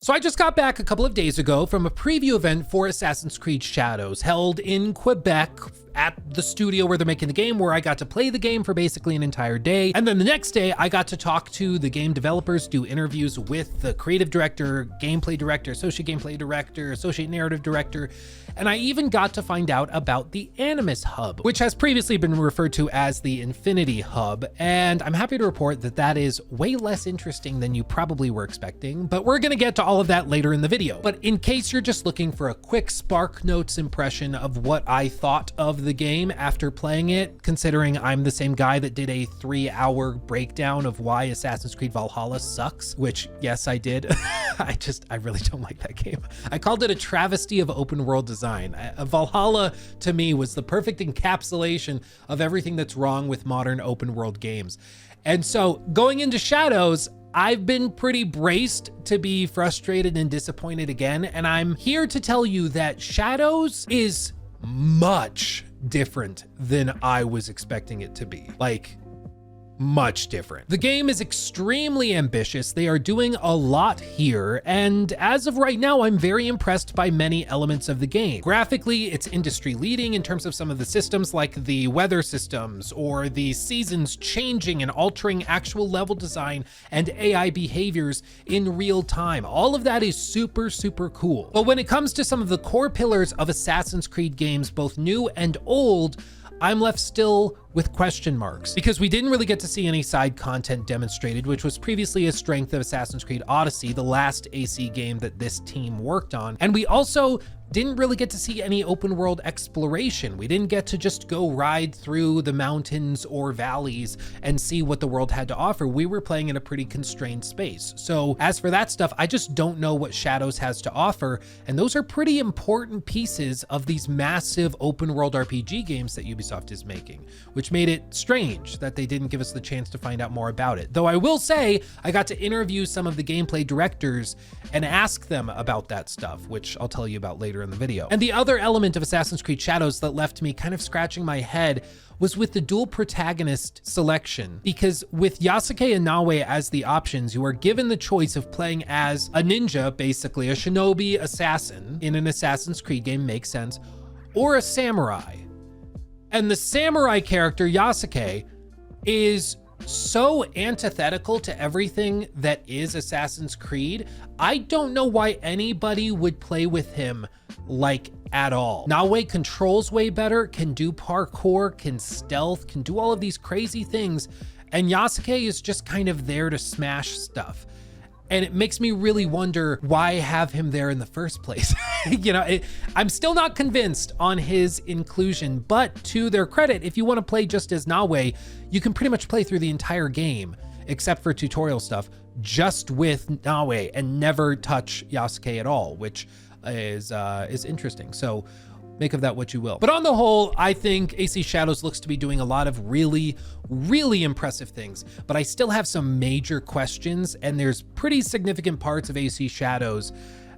So I just got back a couple of days ago from a preview event for Assassin's Creed Shadows held in Quebec at the studio where they're making the game, where I got to play the game for basically an entire day. And then the next day I got to talk to the game developers, do interviews with the creative director, gameplay director, associate gameplay director, associate narrative director. And I even got to find out about the Animus Hub, which has previously been referred to as the Infinity Hub. And I'm happy to report that that is way less interesting than you probably were expecting, but we're gonna get to all of that later in the video. But in case you're just looking for a quick Spark Notes impression of what I thought of the game after playing it, considering I'm the same guy that did a 3-hour breakdown of why Assassin's Creed Valhalla sucks, which yes, I did. I really don't like that game. I called it a travesty of open world design. Valhalla to me was the perfect encapsulation of everything that's wrong with modern open world games. And so going into Shadows, I've been pretty braced to be frustrated and disappointed again. And I'm here to tell you that Shadows is much different than I was expecting it to be. Like, much different. The game is extremely ambitious. They are doing a lot here, and as of right now, I'm very impressed by many elements of the game. Graphically, it's industry leading in terms of some of the systems like the weather systems or the seasons changing and altering actual level design and AI behaviors in real time. All of that is super, super cool. But when it comes to some of the core pillars of Assassin's Creed games, both new and old, I'm left still with question marks because we didn't really get to see any side content demonstrated, which was previously a strength of Assassin's Creed Odyssey, the last AC game that this team worked on. And we also didn't really get to see any open world exploration. We didn't get to just go ride through the mountains or valleys and see what the world had to offer. We were playing in a pretty constrained space. So as for that stuff, I just don't know what Shadows has to offer. And those are pretty important pieces of these massive open world RPG games that Ubisoft is making, which made it strange that they didn't give us the chance to find out more about it. Though I will say, I got to interview some of the gameplay directors and ask them about that stuff, which I'll tell you about later in the video. And the other element of Assassin's Creed Shadows that left me kind of scratching my head was with the dual protagonist selection, because with Yasuke and Naoe as the options, you are given the choice of playing as a ninja, basically a shinobi assassin in an Assassin's Creed game, makes sense, or a samurai. And the samurai character, Yasuke, is so antithetical to everything that is Assassin's Creed. I don't know why anybody would play with him like at all. Naoe controls way better, can do parkour, can stealth, can do all of these crazy things. And Yasuke is just kind of there to smash stuff. And it makes me really wonder why have him there in the first place. You know, I'm still not convinced on his inclusion, but to their credit, if you want to play just as Naoe, you can pretty much play through the entire game, except for tutorial stuff, just with Naoe and never touch Yasuke at all, which is interesting. So make of that what you will. But on the whole, I think AC Shadows looks to be doing a lot of really, really impressive things, but I still have some major questions, and there's pretty significant parts of AC Shadows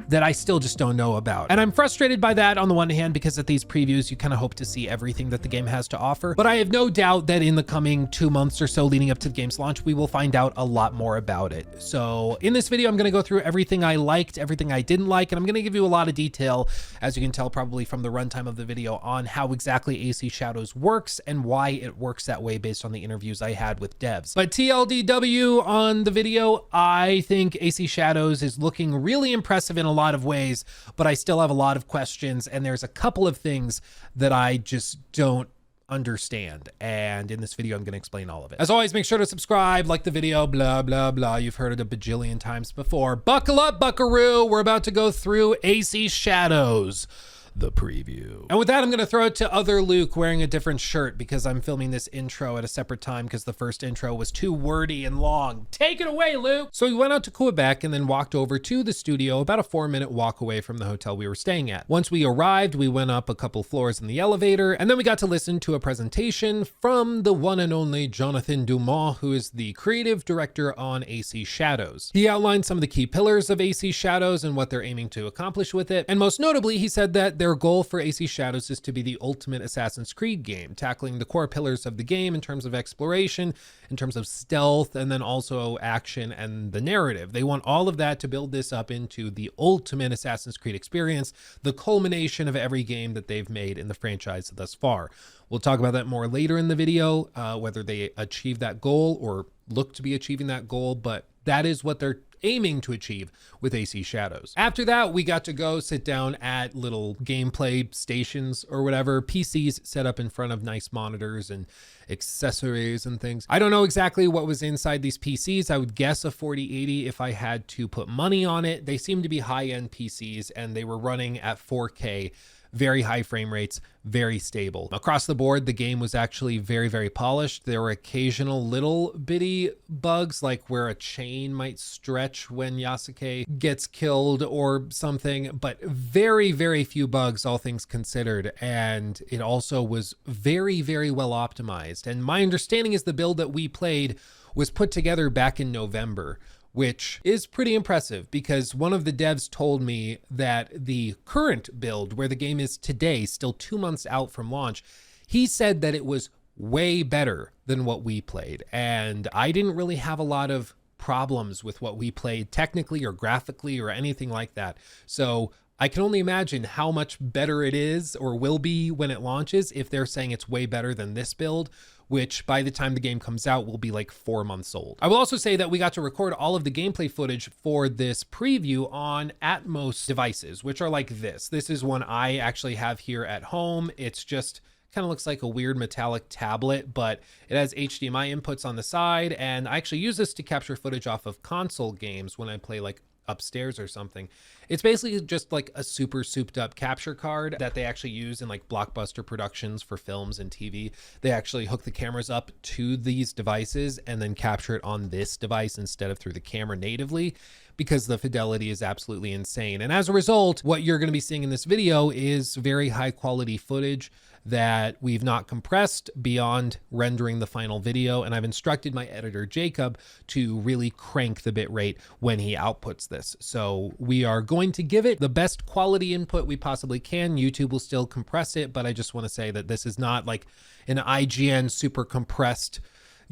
that I still just don't know about. And I'm frustrated by that on the one hand, because at these previews, you kind of hope to see everything that the game has to offer. But I have no doubt that in the coming 2 months or so leading up to the game's launch, we will find out a lot more about it. So in this video, I'm gonna go through everything I liked, everything I didn't like, and I'm gonna give you a lot of detail, as you can tell probably from the runtime of the video, on how exactly AC Shadows works and why it works that way based on the interviews I had with devs. But TLDW on the video, I think AC Shadows is looking really impressive in a lot of ways, but I still have a lot of questions, and there's a couple of things that I just don't understand. And in this video, I'm going to explain all of it. As always, make sure to subscribe, like the video, blah, blah, blah. You've heard it a bajillion times before. Buckle up, buckaroo. We're about to go through AC Shadows, the preview. And with that, I'm going to throw it to other Luke wearing a different shirt because I'm filming this intro at a separate time because the first intro was too wordy and long. Take it away, Luke. So we went out to Quebec and then walked over to the studio, about a 4-minute walk away from the hotel we were staying at. Once we arrived, we went up a couple floors in the elevator, and then we got to listen to a presentation from the one and only Jonathan Dumont, who is the creative director on AC Shadows. He outlined some of the key pillars of AC Shadows and what they're aiming to accomplish with it. And most notably, he said that their goal for AC Shadows is to be the ultimate Assassin's Creed game, tackling the core pillars of the game in terms of exploration, in terms of stealth, and then also action and the narrative. They want all of that to build this up into the ultimate Assassin's Creed experience, the culmination of every game that they've made in the franchise thus far. We'll talk about that more later in the video, whether they achieve that goal or look to be achieving that goal, but that is what they're aiming to achieve with AC Shadows. After that, we got to go sit down at little gameplay stations or whatever, PCs set up in front of nice monitors and accessories and things. I don't know exactly what was inside these PCs. I would guess a 4080 if I had to put money on it. They seem to be high-end PCs and they were running at 4K, very high frame rates, very stable. Across the board, the game was actually very, very polished. There were occasional little bitty bugs, like where a chain might stretch when Yasuke gets killed or something, but very, very few bugs, all things considered. And it also was very, very well optimized. And my understanding is the build that we played was put together back in November, which is pretty impressive because one of the devs told me that the current build, where the game is today, still 2 months out from launch, he said that it was way better than what we played. And I didn't really have a lot of problems with what we played technically or graphically or anything like that. So I can only imagine how much better it is or will be when it launches if they're saying it's way better than this build, which by the time the game comes out will be like 4 months old. I will also say that we got to record all of the gameplay footage for this preview on Atmos devices, which are like this. This is one I actually have here at home. It's just kind of looks like a weird metallic tablet, but it has HDMI inputs on the side. And I actually use this to capture footage off of console games when I play like upstairs or something. It's basically just like a super souped up capture card that they actually use in like blockbuster productions for films and TV. They actually hook the cameras up to these devices and then capture it on this device instead of through the camera natively, because the fidelity is absolutely insane. And as a result, what you're going to be seeing in this video is very high quality footage that we've not compressed beyond rendering the final video. And I've instructed my editor, Jacob, to really crank the bitrate when he outputs this. So we are going to give it the best quality input we possibly can. YouTube will still compress it, but I just want to say that this is not like an IGN super compressed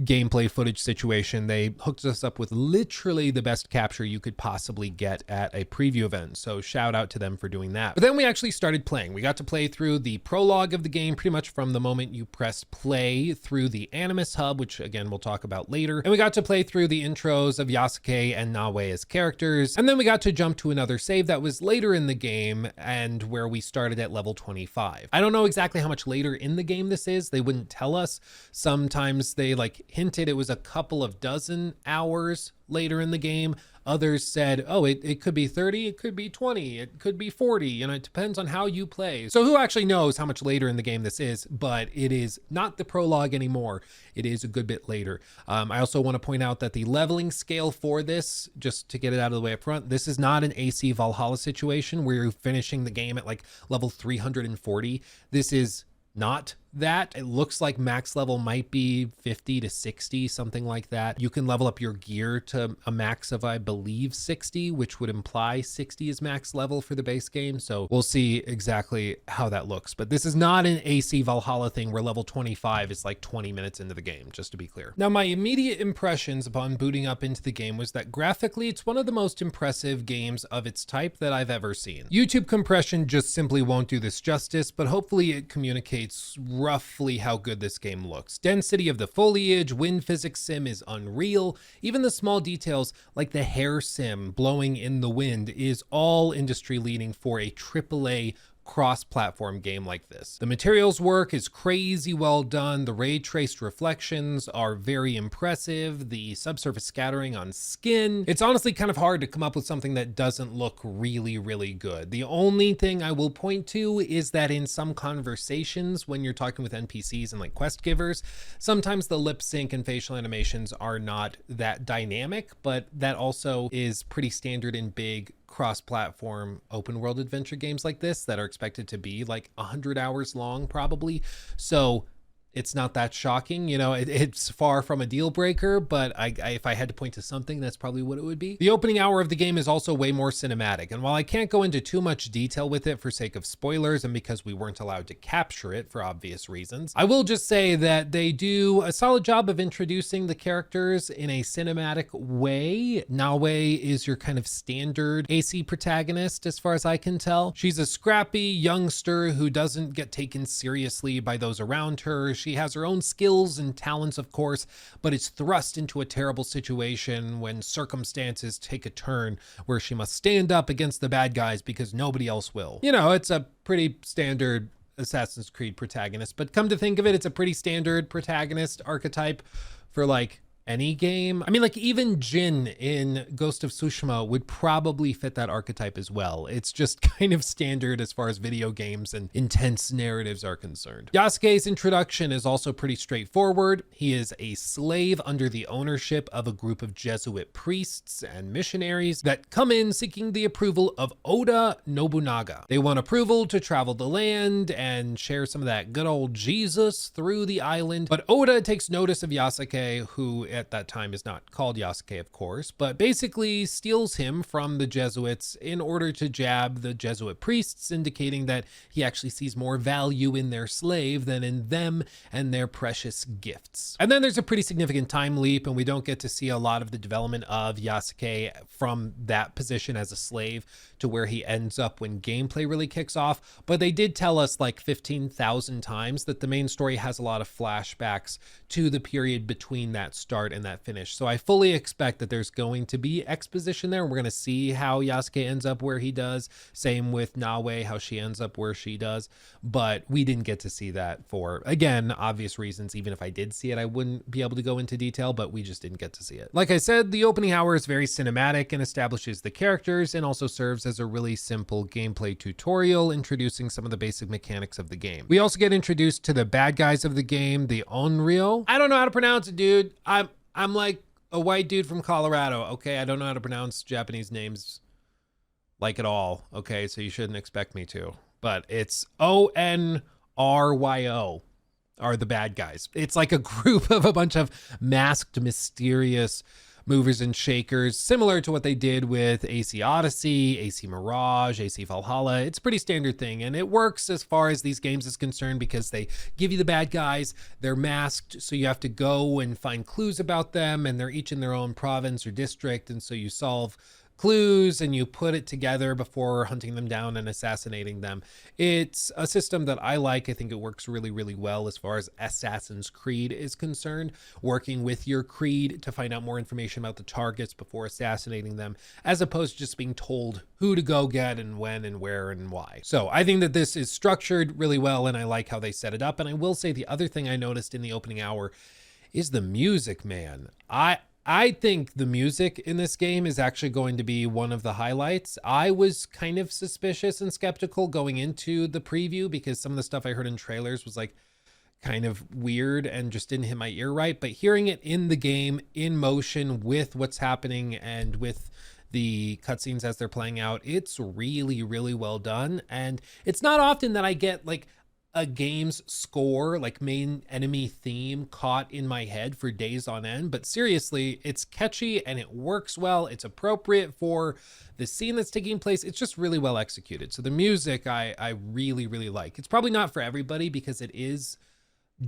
gameplay footage situation. They hooked us up with literally the best capture you could possibly get at a preview event. So shout out to them for doing that. But then we actually started playing. We got to play through the prologue of the game pretty much from the moment you press play through the Animus Hub, which again, we'll talk about later. And we got to play through the intros of Yasuke and Nawe as characters. And then we got to jump to another save that was later in the game and where we started at level 25. I don't know exactly how much later in the game this is. They wouldn't tell us. Sometimes they like hinted it was a couple of dozen hours later in the game. Others said, oh, it could be 30, it could be 20, it could be 40, you know, it depends on how you play. So who actually knows how much later in the game this is, but it is not the prologue anymore. It is a good bit later. I also want to point out that the leveling scale for this, just to get it out of the way up front, this is not an AC Valhalla situation where you're finishing the game at like level 340. This is not that. It looks like max level might be 50 to 60, something like that. You can level up your gear to a max of, I believe, 60, which would imply 60 is max level for the base game. So we'll see exactly how that looks. But this is not an AC Valhalla thing where level 25 is like 20 minutes into the game, just to be clear. Now, my immediate impressions upon booting up into the game was that graphically, it's one of the most impressive games of its type that I've ever seen. YouTube compression just simply won't do this justice, but hopefully it communicates roughly how good this game looks. Density of the foliage, wind physics sim is unreal. Even the small details like the hair sim blowing in the wind is all industry leading for a AAA cross-platform game like this. The materials work is crazy well done. The ray traced reflections are very impressive. The subsurface scattering on skin. It's honestly kind of hard to come up with something that doesn't look really, really good. The only thing I will point to is that in some conversations, when you're talking with NPCs and like quest givers, sometimes the lip sync and facial animations are not that dynamic, but that also is pretty standard in big cross-platform open world adventure games like this that are expected to be like 100 hours long probably. So it's not that shocking. You know, it's far from a deal breaker, but if I had to point to something, that's probably what it would be. The opening hour of the game is also way more cinematic, and while I can't go into too much detail with it for sake of spoilers and because we weren't allowed to capture it for obvious reasons, I will just say that they do a solid job of introducing the characters in a cinematic way. Nawe is your kind of standard AC protagonist as far as I can tell. She's a scrappy youngster who doesn't get taken seriously by those around her. She has her own skills and talents, of course, but is thrust into a terrible situation when circumstances take a turn where she must stand up against the bad guys because nobody else will. You know, it's a pretty standard Assassin's Creed protagonist, but come to think of it, it's a pretty standard protagonist archetype for like any game. I mean, like even Jin in Ghost of Tsushima would probably fit that archetype as well. It's just kind of standard as far as video games and intense narratives are concerned. Yasuke's introduction is also pretty straightforward. He is a slave under the ownership of a group of Jesuit priests and missionaries that come in seeking the approval of Oda Nobunaga. They want approval to travel the land and share some of that good old Jesus through the island, but Oda takes notice of Yasuke, who at that time is not called Yasuke, of course, but basically steals him from the Jesuits in order to jab the Jesuit priests, indicating that he actually sees more value in their slave than in them and their precious gifts. And then there's a pretty significant time leap, and we don't get to see a lot of the development of Yasuke from that position as a slave to where he ends up when gameplay really kicks off. But they did tell us like 15,000 times that the main story has a lot of flashbacks to the period between that start and that finish. So I fully expect that there's going to be exposition there. We're going to see how Yasuke ends up where he does. Same with Nawe, how she ends up where she does. But we didn't get to see that for, again, obvious reasons. Even if I did see it, I wouldn't be able to go into detail, but we just didn't get to see it. Like I said, the opening hour is very cinematic and establishes the characters and also serves as a really simple gameplay tutorial, introducing some of the basic mechanics of the game. We also get introduced to the bad guys of the game, the Onryo. I don't know how to pronounce it, dude. I'm like a white dude from Colorado, okay? I don't know how to pronounce Japanese names like at all, okay? So you shouldn't expect me to. But it's Onryo are the bad guys. It's like a group of a bunch of masked, mysterious movers and shakers, similar to what they did with AC Odyssey, AC Mirage, AC Valhalla. It's a pretty standard thing, and it works as far as these games is concerned because they give you the bad guys, they're masked, so you have to go and find clues about them, and they're each in their own province or district, and so you solve clues and you put it together before hunting them down and assassinating them. It's a system that I like. I think it works really, really well as far as Assassin's Creed is concerned, working with your creed to find out more information about the targets before assassinating them, as opposed to just being told who to go get and when and where and why. So I think that this is structured really well, and I like how they set it up. And I will say the other thing I noticed in the opening hour is the music, man. I think the music in this game is actually going to be one of the highlights. I was kind of suspicious and skeptical going into the preview because some of the stuff I heard in trailers was like kind of weird and just didn't hit my ear right. But hearing it in the game, in motion, with what's happening and with the cutscenes as they're playing out, it's really, really well done. And it's not often that I get like a game's score, like main enemy theme, caught in my head for days on end. But seriously, it's catchy and it works well. It's appropriate for the scene that's taking place. It's just really well executed. So the music I really, really like. It's probably not for everybody because it is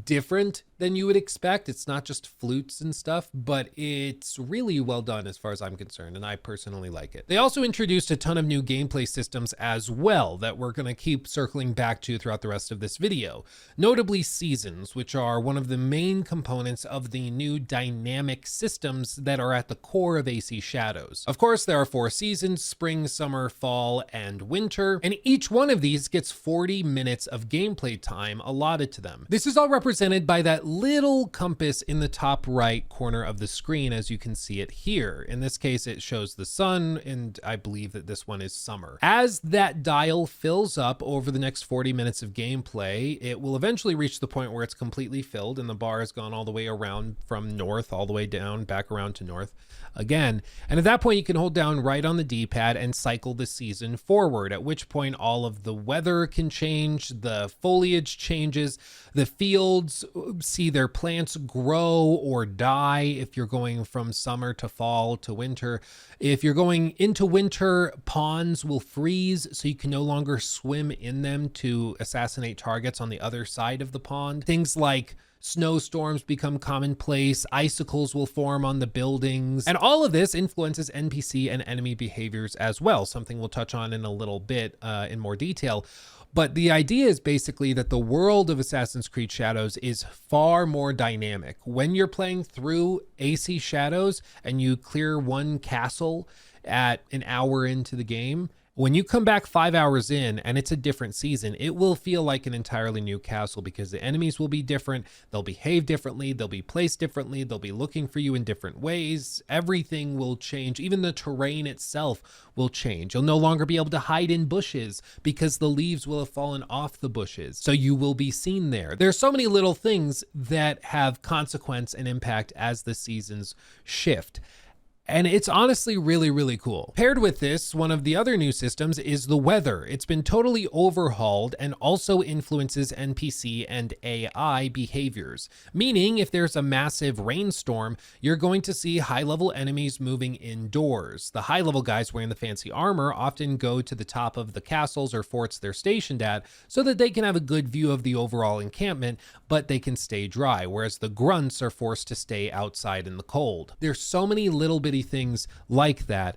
different than you would expect. It's not just flutes and stuff, but it's really well done as far as I'm concerned, and I personally like it. They also introduced a ton of new gameplay systems as well that we're going to keep circling back to throughout the rest of this video, notably seasons, which are one of the main components of the new dynamic systems that are at the core of AC Shadows. Of course, there are 4 seasons: spring, summer, fall, and winter, and each one of these gets 40 minutes of gameplay time allotted to them. This is all represented by that little compass in the top right corner of the screen, as you can see it here. In this case, it shows the sun, and I believe that this one is summer. As that dial fills up over the next 40 minutes of gameplay, it will eventually reach the point where it's completely filled and the bar has gone all the way around from north all the way down, back around to north again. And at that point, you can hold down right on the D-pad and cycle the season forward, at which point all of the weather can change, the foliage changes, the fields see their plants grow or die if you're going from summer to fall to winter. If you're going into winter, ponds will freeze, so you can no longer swim in them to assassinate targets on the other side of the pond. Things like snowstorms become commonplace, icicles will form on the buildings, and all of this influences NPC and enemy behaviors as well, something we'll touch on in a little bit in more detail. But the idea is basically that the world of Assassin's Creed Shadows is far more dynamic. When you're playing through AC Shadows and you clear one castle at an hour into the game, when you come back 5 hours in and it's a different season, it will feel like an entirely new castle because the enemies will be different, they'll behave differently, they'll be placed differently, they'll be looking for you in different ways. Everything will change. Even the terrain itself will change. You'll no longer be able to hide in bushes because the leaves will have fallen off the bushes, so you will be seen there. There's so many little things that have consequence and impact as the seasons shift. And it's honestly really, really cool. Paired with this, one of the other new systems is the weather. It's been totally overhauled and also influences NPC and AI behaviors. Meaning, if there's a massive rainstorm, you're going to see high-level enemies moving indoors. The high-level guys wearing the fancy armor often go to the top of the castles or forts they're stationed at so that they can have a good view of the overall encampment, but they can stay dry, whereas the grunts are forced to stay outside in the cold. There's so many little bitty things like that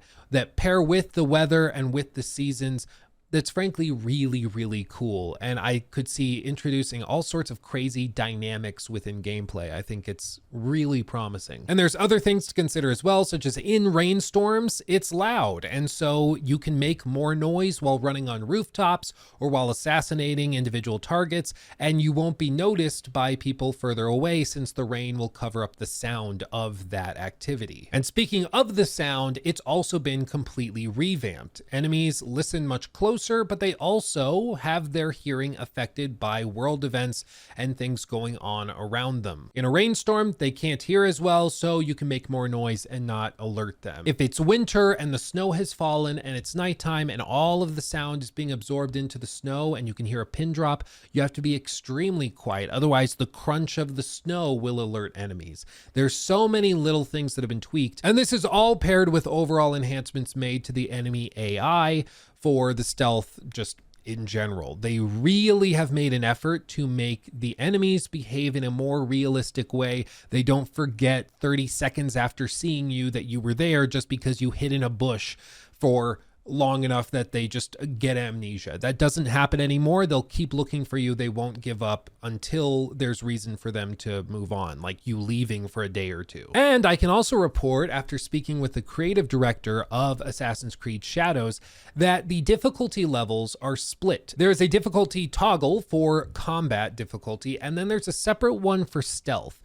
pair with the weather and with the seasons that's frankly really, really cool. And I could see introducing all sorts of crazy dynamics within gameplay. I think it's really promising. And there's other things to consider as well, such as in rainstorms, it's loud. And so you can make more noise while running on rooftops or while assassinating individual targets, and you won't be noticed by people further away since the rain will cover up the sound of that activity. And speaking of the sound, it's also been completely revamped. Enemies listen much closer, but they also have their hearing affected by world events and things going on around them. In a rainstorm, they can't hear as well, so you can make more noise and not alert them. If it's winter and the snow has fallen and it's nighttime and all of the sound is being absorbed into the snow and you can hear a pin drop, you have to be extremely quiet. Otherwise, the crunch of the snow will alert enemies. There's so many little things that have been tweaked, and this is all paired with overall enhancements made to the enemy AI for the stealth just in general. They really have made an effort to make the enemies behave in a more realistic way. They don't forget 30 seconds after seeing you that you were there just because you hid in a bush for long enough that they just get amnesia. That doesn't happen anymore. They'll keep looking for you. They won't give up until there's reason for them to move on, like you leaving for a day or two. And I can also report, after speaking with the creative director of Assassin's Creed Shadows, that the difficulty levels are split. There's a difficulty toggle for combat difficulty, and then there's a separate one for stealth.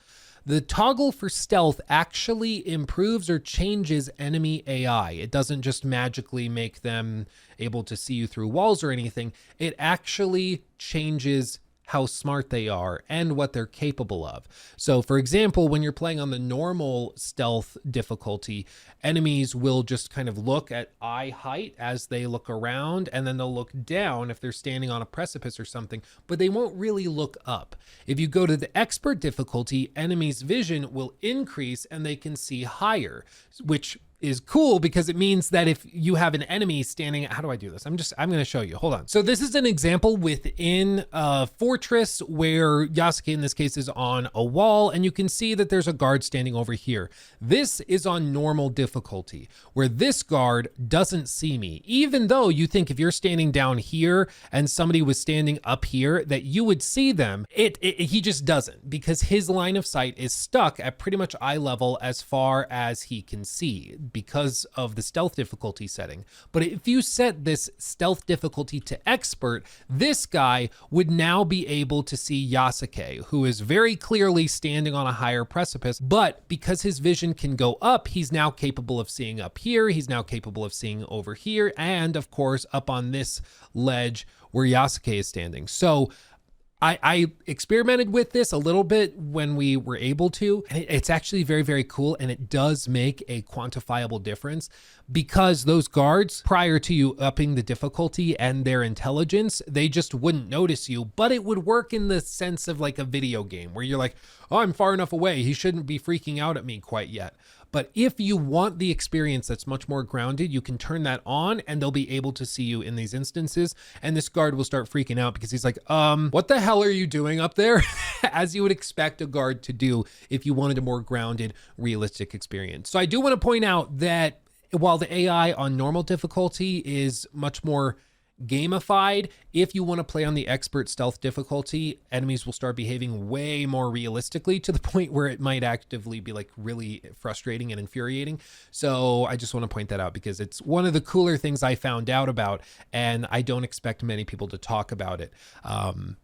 The toggle for stealth actually improves or changes enemy AI. It doesn't just magically make them able to see you through walls or anything. It actually changes how smart they are and what they're capable of. So for example, when you're playing on the normal stealth difficulty, enemies will just kind of look at eye height as they look around, and then they'll look down if they're standing on a precipice or something, but they won't really look up. If you go to the expert difficulty, enemies' vision will increase and they can see higher, which is cool because it means that if you have an enemy standing, how do I do this? I'm going to show you. Hold on. So this is an example within a fortress where Yasuke in this case is on a wall, and you can see that there's a guard standing over here. This is on normal difficulty where this guard doesn't see me, even though you think if you're standing down here and somebody was standing up here that you would see them. He just doesn't, because his line of sight is stuck at pretty much eye level as far as he can see. because of the stealth difficulty setting. But if you set this stealth difficulty to expert, this guy would now be able to see Yasuke, who is very clearly standing on a higher precipice, but because his vision can go up, he's now capable of seeing up here, he's now capable of seeing over here, and of course up on this ledge where Yasuke is standing. So I experimented with this a little bit when we were able to, and it's actually very, very cool, and it does make a quantifiable difference because those guards, prior to you upping the difficulty and their intelligence, they just wouldn't notice you, but it would work in the sense of like a video game where you're like, oh, I'm far enough away, he shouldn't be freaking out at me quite yet. But if you want the experience that's much more grounded, you can turn that on and they'll be able to see you in these instances. And this guard will start freaking out because he's like, what the hell are you doing up there? As you would expect a guard to do if you wanted a more grounded, realistic experience. So I do want to point out that while the AI on normal difficulty is much more gamified, if you want to play on the expert stealth difficulty, enemies will start behaving way more realistically to the point where it might actively be like really frustrating and infuriating. So I just want to point that out because it's one of the cooler things I found out about, and I don't expect many people to talk about it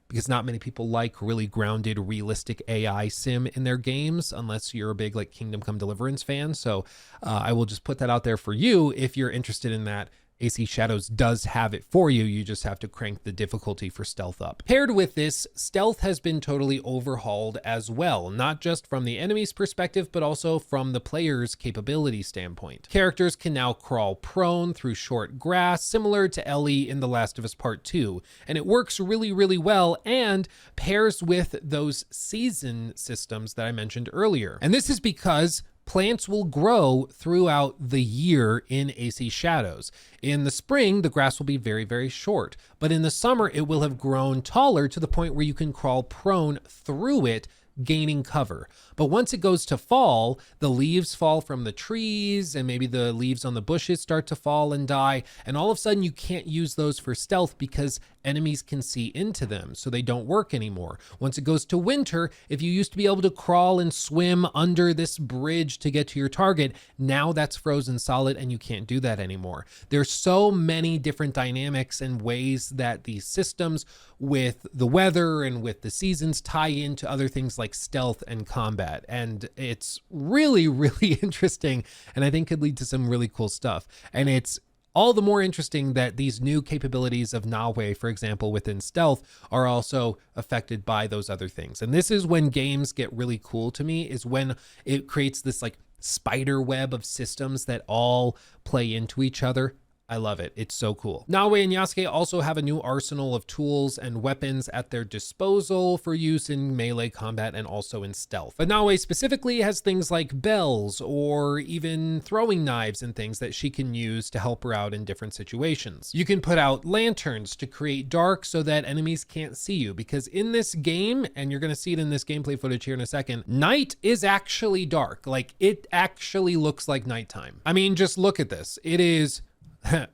because not many people like really grounded, realistic AI sim in their games unless you're a big like Kingdom Come Deliverance fan. So I will just put that out there for you if you're interested in that. AC Shadows does have it for you. You just have to crank the difficulty for stealth up. Paired with this, stealth has been totally overhauled as well, not just from the enemy's perspective, but also from the player's capability standpoint. Characters can now crawl prone through short grass, similar to Ellie in The Last of Us Part 2, and it works really, really well and pairs with those season systems that I mentioned earlier. And this is because plants will grow throughout the year in AC Shadows. In the spring, the grass will be very, very short, but in the summer, it will have grown taller to the point where you can crawl prone through it, gaining cover. But once it goes to fall, the leaves fall from the trees and maybe the leaves on the bushes start to fall and die. And all of a sudden you can't use those for stealth because enemies can see into them, so they don't work anymore. Once it goes to winter, if you used to be able to crawl and swim under this bridge to get to your target, now that's frozen solid and you can't do that anymore. There's so many different dynamics and ways that these systems with the weather and with the seasons tie into other things like stealth and combat. And it's really, really interesting, and I think could lead to some really cool stuff. And it's all the more interesting that these new capabilities of Nawe, for example, within stealth, are also affected by those other things. And this is when games get really cool to me, is when it creates this like spider web of systems that all play into each other. I love it. It's so cool. Nawe and Yasuke also have a new arsenal of tools and weapons at their disposal for use in melee combat and also in stealth. But Nawe specifically has things like bells or even throwing knives and things that she can use to help her out in different situations. You can put out lanterns to create dark so that enemies can't see you, because in this game, and you're going to see it in this gameplay footage here in a second, night is actually dark. Like, it actually looks like nighttime. I mean, just look at this. It is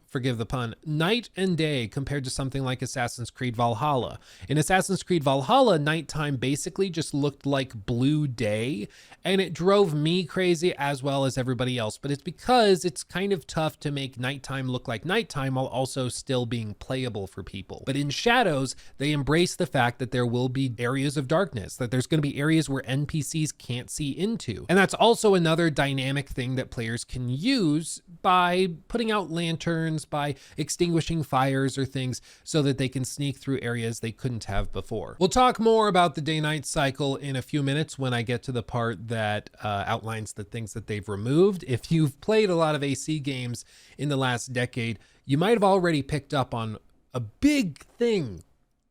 forgive the pun, night and day compared to something like Assassin's Creed Valhalla. In Assassin's Creed Valhalla, nighttime basically just looked like blue day, and it drove me crazy as well as everybody else. But it's because it's kind of tough to make nighttime look like nighttime while also still being playable for people. But in Shadows, they embrace the fact that there will be areas of darkness, that there's going to be areas where NPCs can't see into. And that's also another dynamic thing that players can use by putting out lanterns, by extinguishing fires or things so that they can sneak through areas they couldn't have before. We'll talk more about the day-night cycle in a few minutes when I get to the part that outlines the things that they've removed. If you've played a lot of AC games in the last decade, you might have already picked up on a big thing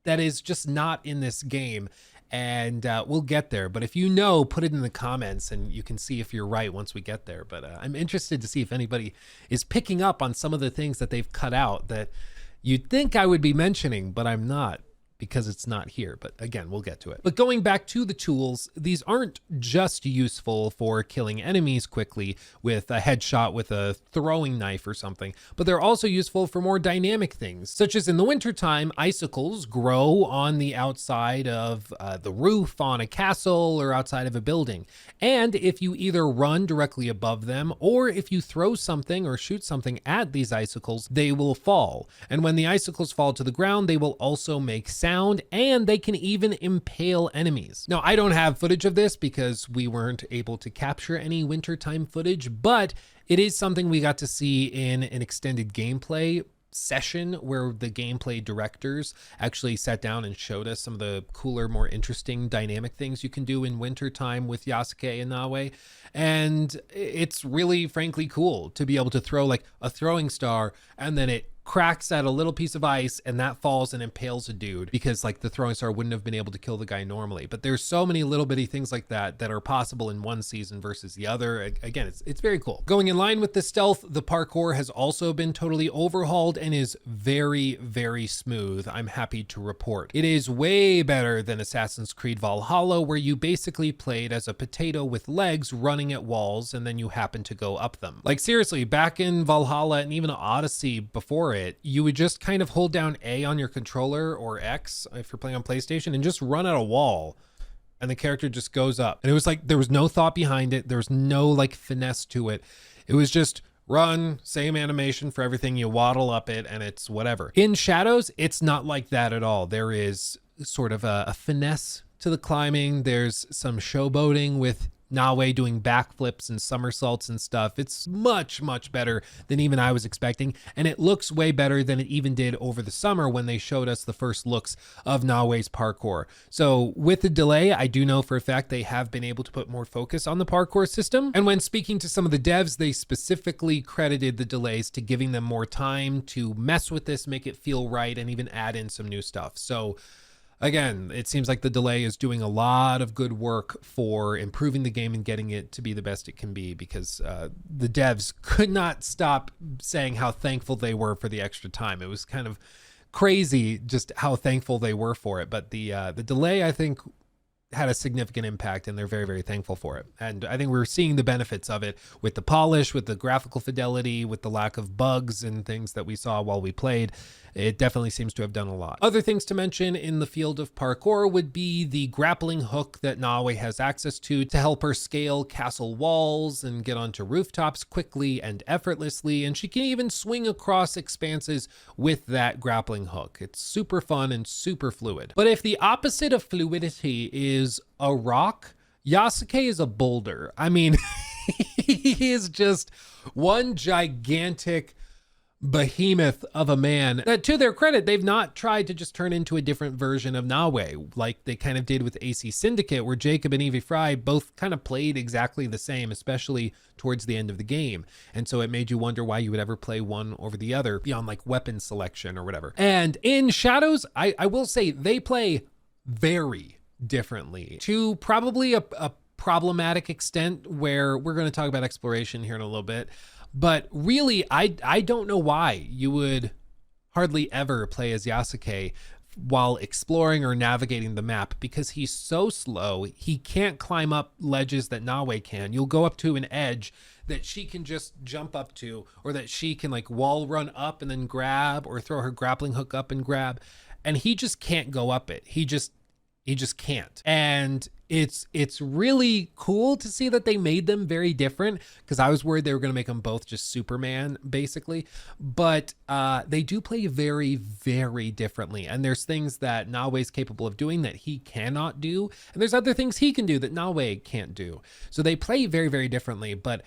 that is just not in this game. And we'll get there. But if you know, put it in the comments and you can see if you're right once we get there. But I'm interested to see if anybody is picking up on some of the things that they've cut out that you'd think I would be mentioning, but I'm not. because it's not here, but again, we'll get to it. But going back to the tools, these aren't just useful for killing enemies quickly with a headshot with a throwing knife or something, but they're also useful for more dynamic things, such as in the wintertime, icicles grow on the outside of the roof on a castle or outside of a building. And if you either run directly above them, or if you throw something or shoot something at these icicles, they will fall. And when the icicles fall to the ground, they will also make sound, and they can even impale enemies. Now, I don't have footage of this because we weren't able to capture any wintertime footage, but it is something we got to see in an extended gameplay session where the gameplay directors actually sat down and showed us some of the cooler, more interesting dynamic things you can do in wintertime with Yasuke and Nawe. And it's really, frankly, cool to be able to throw like a throwing star and then it cracks at a little piece of ice and that falls and impales a dude, because like the throwing star wouldn't have been able to kill the guy normally. But there's so many little bitty things like that that are possible in one season versus the other. Again, it's very cool. Going in line with the stealth, the parkour has also been totally overhauled and is very, very smooth, I'm happy to report. It is way better than Assassin's Creed Valhalla, where you basically played as a potato with legs running at walls and then you happen to go up them. Like seriously, back in Valhalla and even Odyssey before it, you would just kind of hold down A on your controller or X if you're playing on PlayStation and just run at a wall and the character just goes up. And it was like there was no thought behind it. There was no like finesse to it. It was just run, same animation for everything, you waddle up it and it's whatever. In Shadows, it's not like that at all. There is sort of a finesse to the climbing. There's some showboating with Nawe doing backflips and somersaults and stuff. It's much, much better than even I was expecting. And it looks way better than it even did over the summer when they showed us the first looks of Nawe's parkour. So with the delay, I do know for a fact they have been able to put more focus on the parkour system. And when speaking to some of the devs, they specifically credited the delays to giving them more time to mess with this, make it feel right, and even add in some new stuff. So again, it seems like the delay is doing a lot of good work for improving the game and getting it to be the best it can be, because the devs could not stop saying how thankful they were for the extra time. It was kind of crazy just how thankful they were for it. But the delay, I think, had a significant impact, and they're very, very thankful for it. And I think we're seeing the benefits of it with the polish, with the graphical fidelity, with the lack of bugs and things that we saw while we played. It definitely seems to have done a lot. Other things to mention in the field of parkour would be the grappling hook that Nawe has access to help her scale castle walls and get onto rooftops quickly and effortlessly. And she can even swing across expanses with that grappling hook. It's super fun and super fluid. But if the opposite of fluidity is a rock, Yasuke is a boulder. I mean, he is just one gigantic behemoth of a man that, to their credit, they've not tried to just turn into a different version of Nawe like they kind of did with AC Syndicate, where Jacob and Evie Fry both kind of played exactly the same, especially towards the end of the game. And so it made you wonder why you would ever play one over the other beyond like weapon selection or whatever. And in Shadows, I will say they play very differently, to probably a problematic extent, where we're going to talk about exploration here in a little bit. But really, I don't know why you would hardly ever play as Yasuke while exploring or navigating the map, because he's so slow. He can't climb up ledges that Nawe can. You'll go up to an edge that she can just jump up to, or that she can like wall run up and then grab, or throw her grappling hook up and grab. And he just can't go up it. He just can't. And it's really cool to see that they made them very different, because I was worried they were going to make them both just Superman basically, but they do play very, very differently. And there's things that Nawe's capable of doing that he cannot do, and there's other things he can do that Nawe can't do. So they play very, very differently. But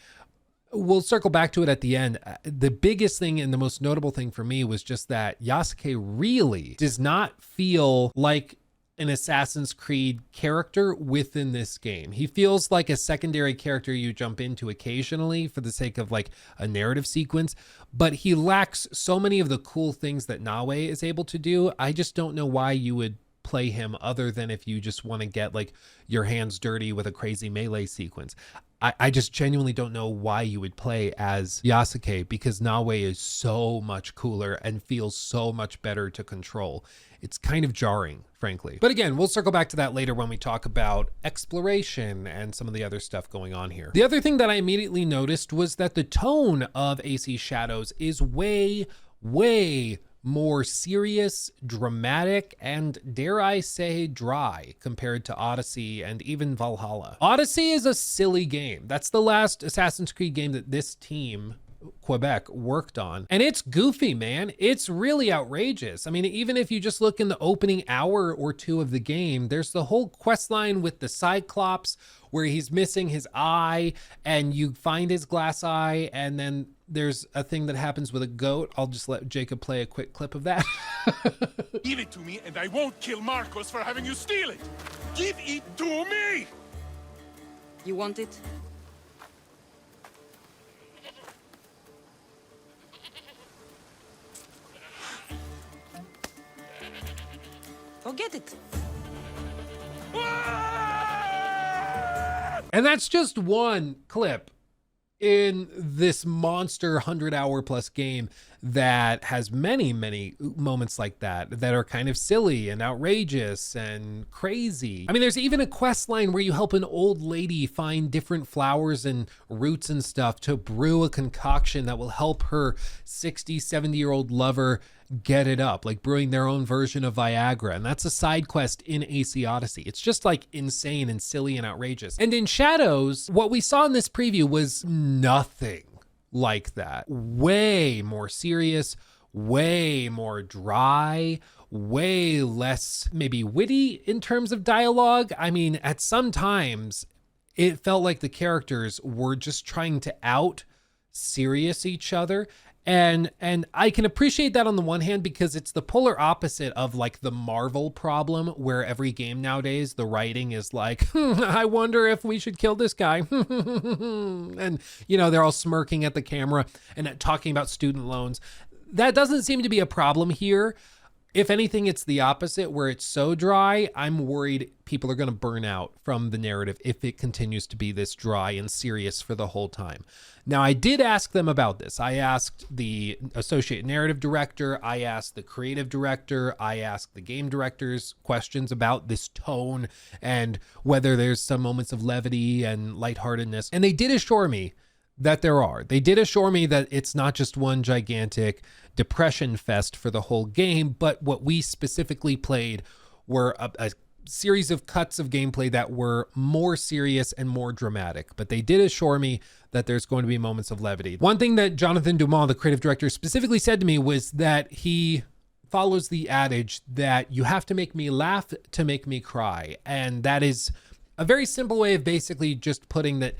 we'll circle back to it at the end. The biggest thing and the most notable thing for me was just that Yasuke really does not feel like an Assassin's Creed character within this game. He feels like a secondary character you jump into occasionally for the sake of like a narrative sequence, but he lacks so many of the cool things that Nawe is able to do. I just don't know why you would play him other than if you just want to get like your hands dirty with a crazy melee sequence. I just genuinely don't know why you would play as Yasuke, because Nawe is so much cooler and feels so much better to control. It's kind of jarring, frankly. But again, we'll circle back to that later when we talk about exploration and some of the other stuff going on here. The other thing that I immediately noticed was that the tone of AC Shadows is way more serious, dramatic, and dare I say dry compared to Odyssey and even Valhalla. Odyssey is a silly game. That's the last Assassin's Creed game that this team, Quebec, worked on. And it's goofy, man. It's really outrageous. I mean, even if you just look in the opening hour or two of the game, there's the whole quest line with the Cyclops where he's missing his eye and you find his glass eye, and then there's a thing that happens with a goat. I'll just let Jacob play a quick clip of that. Give it to me and I won't kill Marcos for having you steal it. Give it to me! You want it? Go get it. And that's just one clip in this monster 100-hour plus game that has many moments like that are kind of silly and outrageous and crazy. I mean, there's even a quest line where you help an old lady find different flowers and roots and stuff to brew a concoction that will help her 60, 70-year-old lover get it up, like brewing their own version of Viagra. And that's a side quest in AC Odyssey. It's just like insane and silly and outrageous. And in Shadows, what we saw in this preview was nothing like that. Way more serious, way more dry, way less maybe witty in terms of dialogue. I mean, at some times it felt like the characters were just trying to out serious each other. And I can appreciate that on the one hand, because it's the polar opposite of like the Marvel problem, where every game nowadays, the writing is like, I wonder if we should kill this guy. And, you know, they're all smirking at the camera and talking about student loans. That doesn't seem to be a problem here. If anything, it's the opposite, where it's so dry, I'm worried people are going to burn out from the narrative if it continues to be this dry and serious for the whole time. Now, I did ask them about this. I asked the associate narrative director, I asked the creative director, I asked the game directors questions about this tone and whether there's some moments of levity and lightheartedness. And they did assure me that there are. They did assure me that it's not just one gigantic depression fest for the whole game, but what we specifically played were a series of cuts of gameplay that were more serious and more dramatic. But they did assure me that there's going to be moments of levity. One thing that Jonathan Dumont, the creative director, specifically said to me was that he follows the adage that you have to make me laugh to make me cry. And that is a very simple way of basically just putting that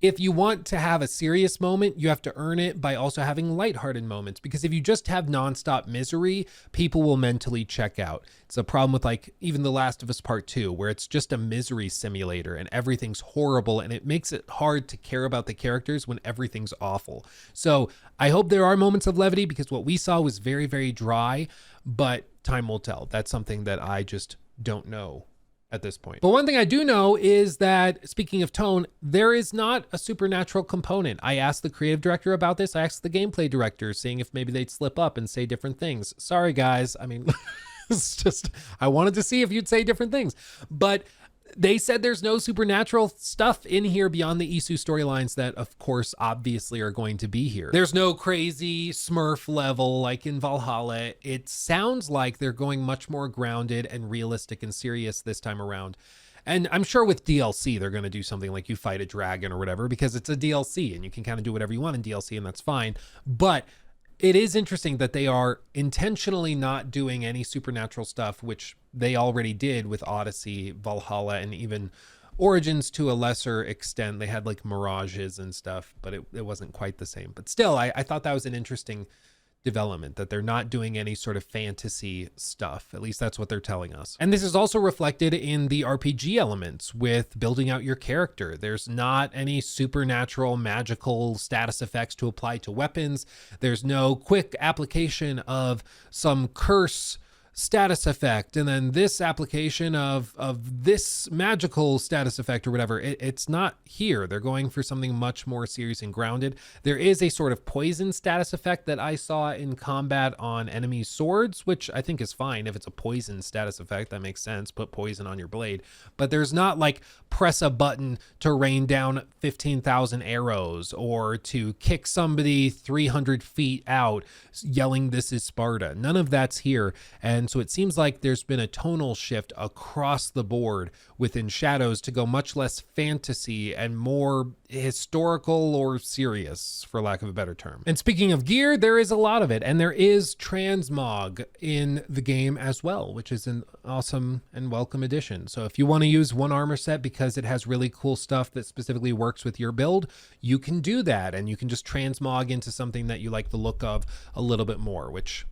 if you want to have a serious moment, you have to earn it by also having lighthearted moments. Because if you just have nonstop misery, people will mentally check out. It's a problem with like even The Last of Us Part 2, where it's just a misery simulator and everything's horrible and it makes it hard to care about the characters when everything's awful. So I hope there are moments of levity, because what we saw was very dry, but time will tell. That's something that I just don't know at this point. But one thing I do know is that, speaking of tone, there is not a supernatural component. I asked the creative director about this. I asked the gameplay director, seeing if maybe they'd slip up and say different things. Sorry, guys. I mean, it's just, I wanted to see if you'd say different things. But they said there's no supernatural stuff in here beyond the Isu storylines that, of course, obviously are going to be here. There's no crazy Smurf level like in Valhalla. It sounds like they're going much more grounded and realistic and serious this time around. And I'm sure with DLC, they're going to do something like you fight a dragon or whatever, because it's a DLC and you can kind of do whatever you want in DLC, and that's fine. But it is interesting that they are intentionally not doing any supernatural stuff, which they already did with Odyssey, Valhalla, and even Origins to a lesser extent. They had like mirages and stuff, but it wasn't quite the same. But still, I thought that was an interesting development, that they're not doing any sort of fantasy stuff. At least that's what they're telling us. And this is also reflected in the RPG elements with building out your character. There's not any supernatural magical status effects to apply to weapons. There's no quick application of some curse status effect, and then this application of this magical status effect or whatever. It's not here. They're going for something much more serious and grounded. There is a sort of poison status effect that I saw in combat on enemy swords, which I think is fine. If it's a poison status effect, that makes sense. Put poison on your blade. But there's not like press a button to rain down 15,000 arrows or to kick somebody 300 feet out yelling, "This is Sparta." None of that's here. And so it seems like there's been a tonal shift across the board within Shadows to go much less fantasy and more historical or serious, for lack of a better term. And speaking of gear, there is a lot of it. And there is transmog in the game as well, which is an awesome and welcome addition. So if you want to use one armor set because it has really cool stuff that specifically works with your build, you can do that. And you can just transmog into something that you like the look of a little bit more, which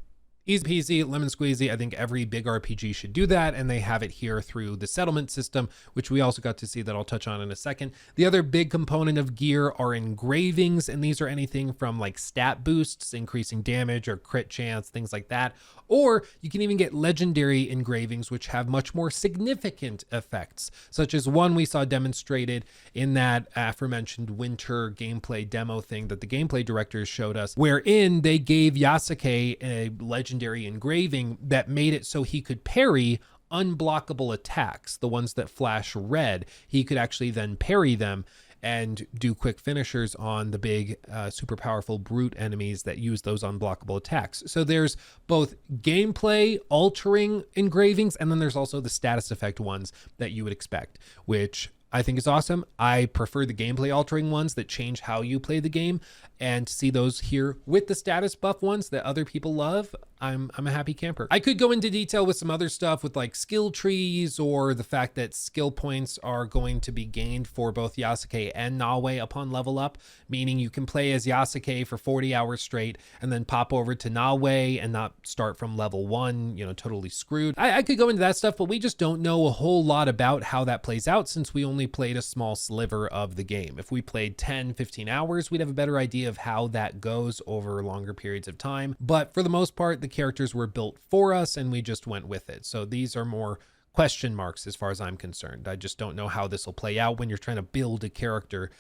easy peasy, lemon squeezy. I think every big RPG should do that, and they have it here through the settlement system, which we also got to see that I'll touch on in a second. The other big component of gear are engravings, and these are anything from like stat boosts, increasing damage or crit chance, things like that. Or you can even get legendary engravings, which have much more significant effects, such as one we saw demonstrated in that aforementioned winter gameplay demo thing that the gameplay directors showed us, wherein they gave Yasuke a legendary engraving that made it so he could parry unblockable attacks, the ones that flash red. He could actually then parry them and do quick finishers on the big, super powerful brute enemies that use those unblockable attacks. So there's both gameplay altering engravings, and then there's also the status effect ones that you would expect, which I think is awesome. I prefer the gameplay altering ones that change how you play the game, and to see those here with the status buff ones that other people love, I'm a happy camper. I could go into detail with some other stuff with like skill trees or the fact that skill points are going to be gained for both Yasuke and Nawe upon level up, meaning you can play as Yasuke for 40 hours straight and then pop over to Nawe and not start from level 1, totally screwed. I could go into that stuff, but we just don't know a whole lot about how that plays out since we only played a small sliver of the game. If we played 10, 15 hours, we'd have a better idea of how that goes over longer periods of time. But for the most part, the characters were built for us and we just went with it. So these are more question marks as far as I'm concerned. I just don't know how this will play out when you're trying to build a character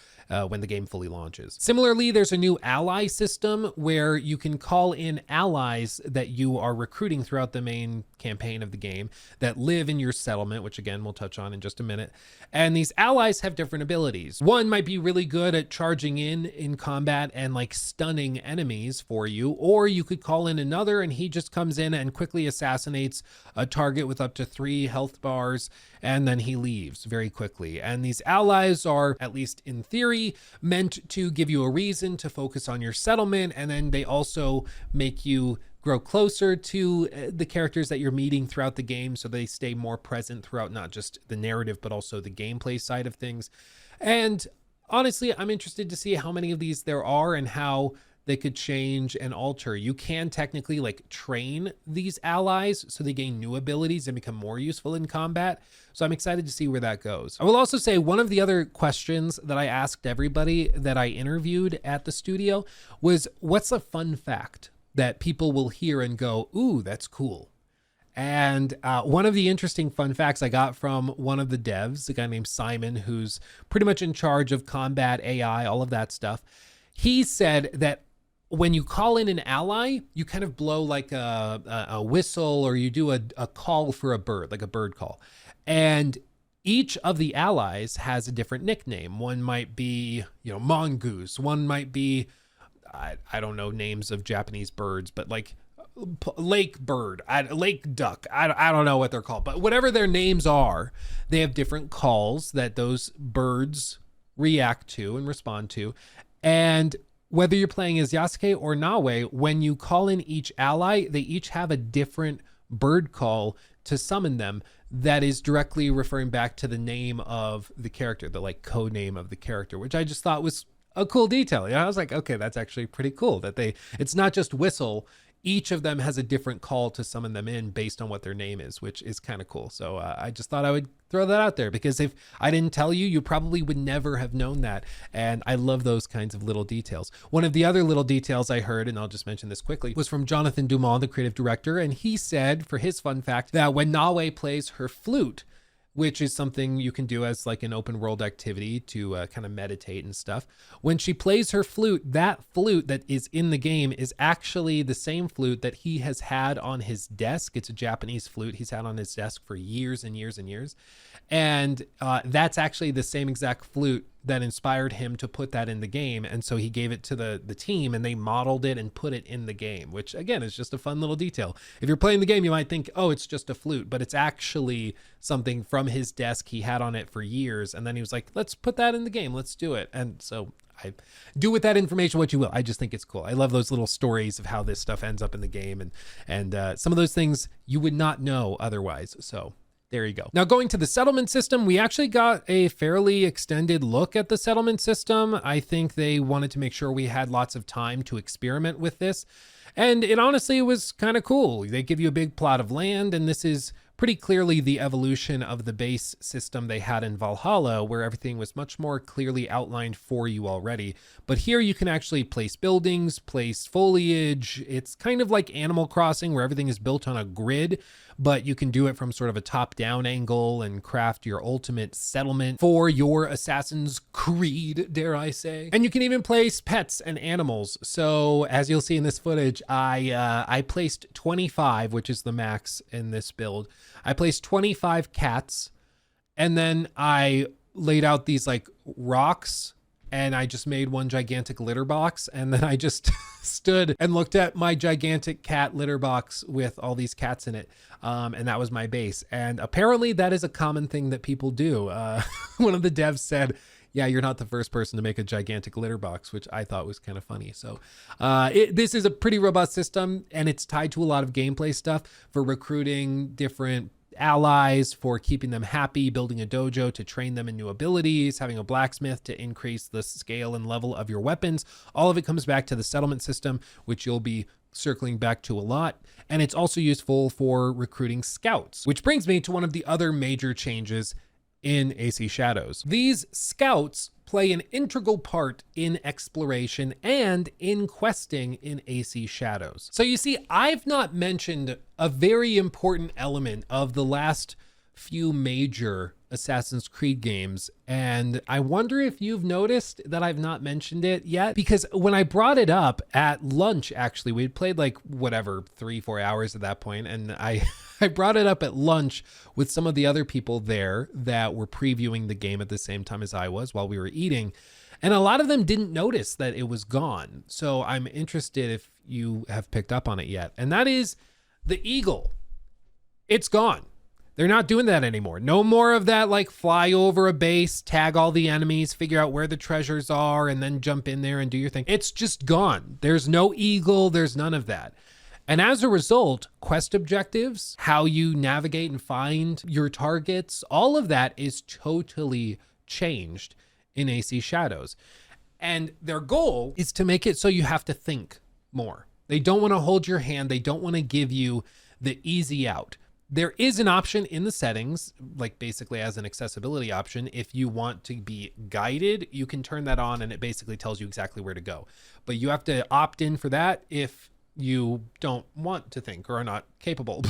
when the game fully launches. Similarly, there's a new ally system where you can call in allies that you are recruiting throughout the main campaign of the game that live in your settlement, which again, we'll touch on in just a minute. And these allies have different abilities. One might be really good at charging in combat and like stunning enemies for you, or you could call in another and he just comes in and quickly assassinates a target with up to 3 health bars, and then he leaves very quickly. And these allies are, at least in theory, meant to give you a reason to focus on your settlement, and then they also make you grow closer to the characters that you're meeting throughout the game, so they stay more present throughout not just the narrative but also the gameplay side of things. And honestly, I'm interested to see how many of these there are and how they could change and alter. You can technically like train these allies so they gain new abilities and become more useful in combat. So I'm excited to see where that goes. I will also say one of the other questions that I asked everybody that I interviewed at the studio was, what's a fun fact that people will hear and go, ooh, that's cool? And one of the interesting fun facts I got from one of the devs, a guy named Simon, who's pretty much in charge of combat, AI, all of that stuff. He said that when you call in an ally, you kind of blow like a whistle, or you do a call for a bird, like a bird call. And each of the allies has a different nickname. One might be, mongoose. One might be, I don't know names of Japanese birds, but like lake bird, lake duck. I don't know what they're called, but whatever their names are, they have different calls that those birds react to and respond to. And whether you're playing as Yasuke or Nawe, when you call in each ally, they each have a different bird call to summon them that is directly referring back to the name of the character, the like code name of the character, which I just thought was a cool detail. I was like, okay, that's actually pretty cool that it's not just whistle. each of them has a different call to summon them in based on what their name is, which is kind of cool. So I just thought I would throw that out there, because if I didn't tell you, you probably would never have known that. And I love those kinds of little details. One of the other little details I heard, and I'll just mention this quickly, was from Jonathan Dumont, the creative director. And he said, for his fun fact, that when Nawe plays her flute, which is something you can do as like an open world activity to kind of meditate and stuff. When she plays her flute, that flute that is in the game is actually the same flute that he has had on his desk. It's a Japanese flute he's had on his desk for years and years and years. And that's actually the same exact flute that inspired him to put that in the game. And so he gave it to the team, and they modeled it and put it in the game, which again is just a fun little detail. If you're playing the game, you might think, oh, it's just a flute, but it's actually something from his desk he had on it for years. And then he was like, let's put that in the game. Let's do it. And so I do with that information what you will. I just think it's cool. I love those little stories of how this stuff ends up in the game, and some of those things you would not know otherwise. So there you go. Now, going to the settlement system, we actually got a fairly extended look at the settlement system. I think they wanted to make sure we had lots of time to experiment with this. And it honestly was kind of cool. They give you a big plot of land, and this is pretty clearly the evolution of the base system they had in Valhalla, where everything was much more clearly outlined for you already. But here you can actually place buildings, place foliage. It's kind of like Animal Crossing, where everything is built on a grid, but you can do it from sort of a top-down angle and craft your ultimate settlement for your Assassin's Creed, dare I say. And you can even place pets and animals. So as you'll see in this footage, I placed 25, which is the max in this build. I placed 25 cats, and then I laid out these like rocks, and I just made one gigantic litter box, and then I just stood and looked at my gigantic cat litter box with all these cats in it, and that was my base. And apparently that is a common thing that people do. One of the devs said, yeah, you're not the first person to make a gigantic litter box, which I thought was kind of funny. So this is a pretty robust system, and it's tied to a lot of gameplay stuff for recruiting different allies, for keeping them happy, building a dojo to train them in new abilities, having a blacksmith to increase the scale and level of your weapons. All of it comes back to the settlement system, which you'll be circling back to a lot. And it's also useful for recruiting scouts, which brings me to one of the other major changes in AC Shadows. These scouts play an integral part in exploration and in questing in AC Shadows. So you see, I've not mentioned a very important element of the last few major Assassin's Creed games, and I wonder if you've noticed that I've not mentioned it yet, because when I brought it up at lunch, actually, we'd played like whatever 3-4 hours at that point, and I brought it up at lunch with some of the other people there that were previewing the game at the same time as I was while we were eating, and a lot of them didn't notice that it was gone. So I'm interested if you have picked up on it yet, and that is the eagle. It's gone. They're not doing that anymore. No more of that, like fly over a base, tag all the enemies, figure out where the treasures are, and then jump in there and do your thing. It's just gone. There's no eagle. There's none of that. And as a result, quest objectives, how you navigate and find your targets, all of that is totally changed in AC Shadows. And their goal is to make it so you have to think more. They don't want to hold your hand. They don't want to give you the easy out. There is an option in the settings, like basically as an accessibility option. If you want to be guided, you can turn that on and it basically tells you exactly where to go. But you have to opt in for that if you don't want to think or are not capable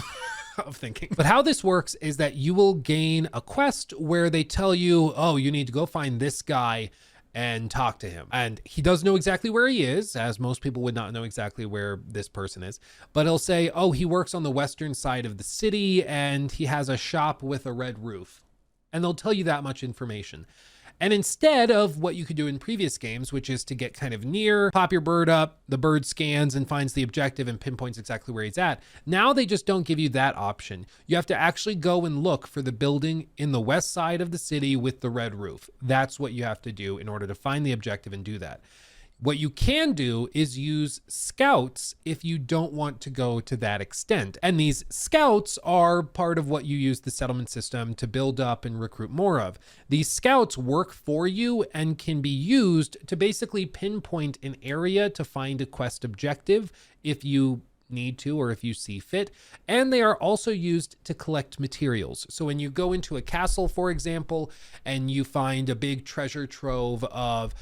of thinking. But how this works is that you will gain a quest where they tell you, oh, you need to go find this guy and talk to him. And he does know exactly where he is, as most people would not know exactly where this person is. But he'll say, oh, he works on the western side of the city and he has a shop with a red roof. And they'll tell you that much information. And instead of what you could do in previous games, which is to get kind of near, pop your bird up, the bird scans and finds the objective and pinpoints exactly where he's at. Now they just don't give you that option. You have to actually go and look for the building in the west side of the city with the red roof. That's what you have to do in order to find the objective and do that. What you can do is use scouts if you don't want to go to that extent. And these scouts are part of what you use the settlement system to build up and recruit more of. These scouts work for you and can be used to basically pinpoint an area to find a quest objective if you need to or if you see fit. And they are also used to collect materials. So when you go into a castle, for example, and you find a big treasure trove of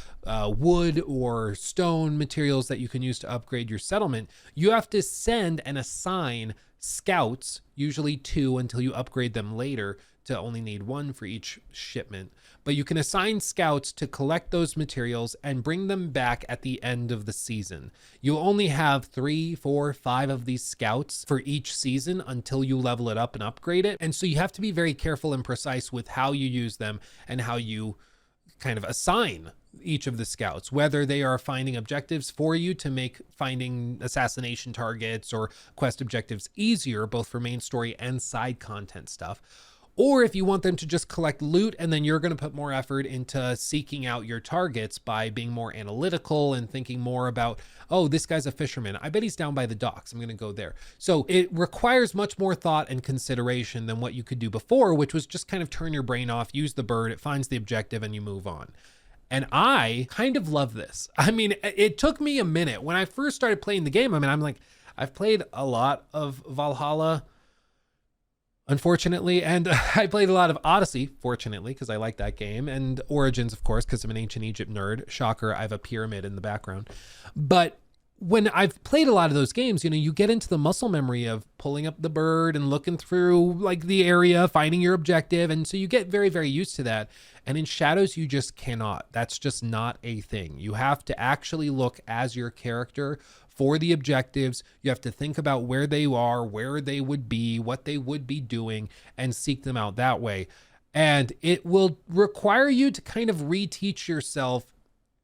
wood or stone materials that you can use to upgrade your settlement, you have to send and assign scouts, usually 2 until you upgrade them later to only need 1 for each shipment. But you can assign scouts to collect those materials and bring them back at the end of the season. You'll only have 3, 4, 5 of these scouts for each season until you level it up and upgrade it. And so you have to be very careful and precise with how you use them and how you kind of assign each of the scouts, whether they are finding objectives for you to make finding assassination targets or quest objectives easier, both for main story and side content stuff, or if you want them to just collect loot and then you're going to put more effort into seeking out your targets by being more analytical and thinking more about, oh, this guy's a fisherman. I bet he's down by the docks. I'm going to go there. So it requires much more thought and consideration than what you could do before, which was just kind of turn your brain off, use the bird, it finds the objective, and you move on. And I kind of love this. I mean, it took me a minute. When I first started playing the game, I'm like, I've played a lot of Valhalla, unfortunately, and I played a lot of Odyssey, fortunately, because I like that game, and Origins, of course, because I'm an ancient Egypt nerd. Shocker, I have a pyramid in the background. But when I've played a lot of those games, you get into the muscle memory of pulling up the bird and looking through like the area, finding your objective. And so you get very, very used to that. And in Shadows, you just cannot. That's just not a thing. You have to actually look as your character for the objectives. You have to think about where they are, where they would be, what they would be doing, and seek them out that way. And it will require you to kind of reteach yourself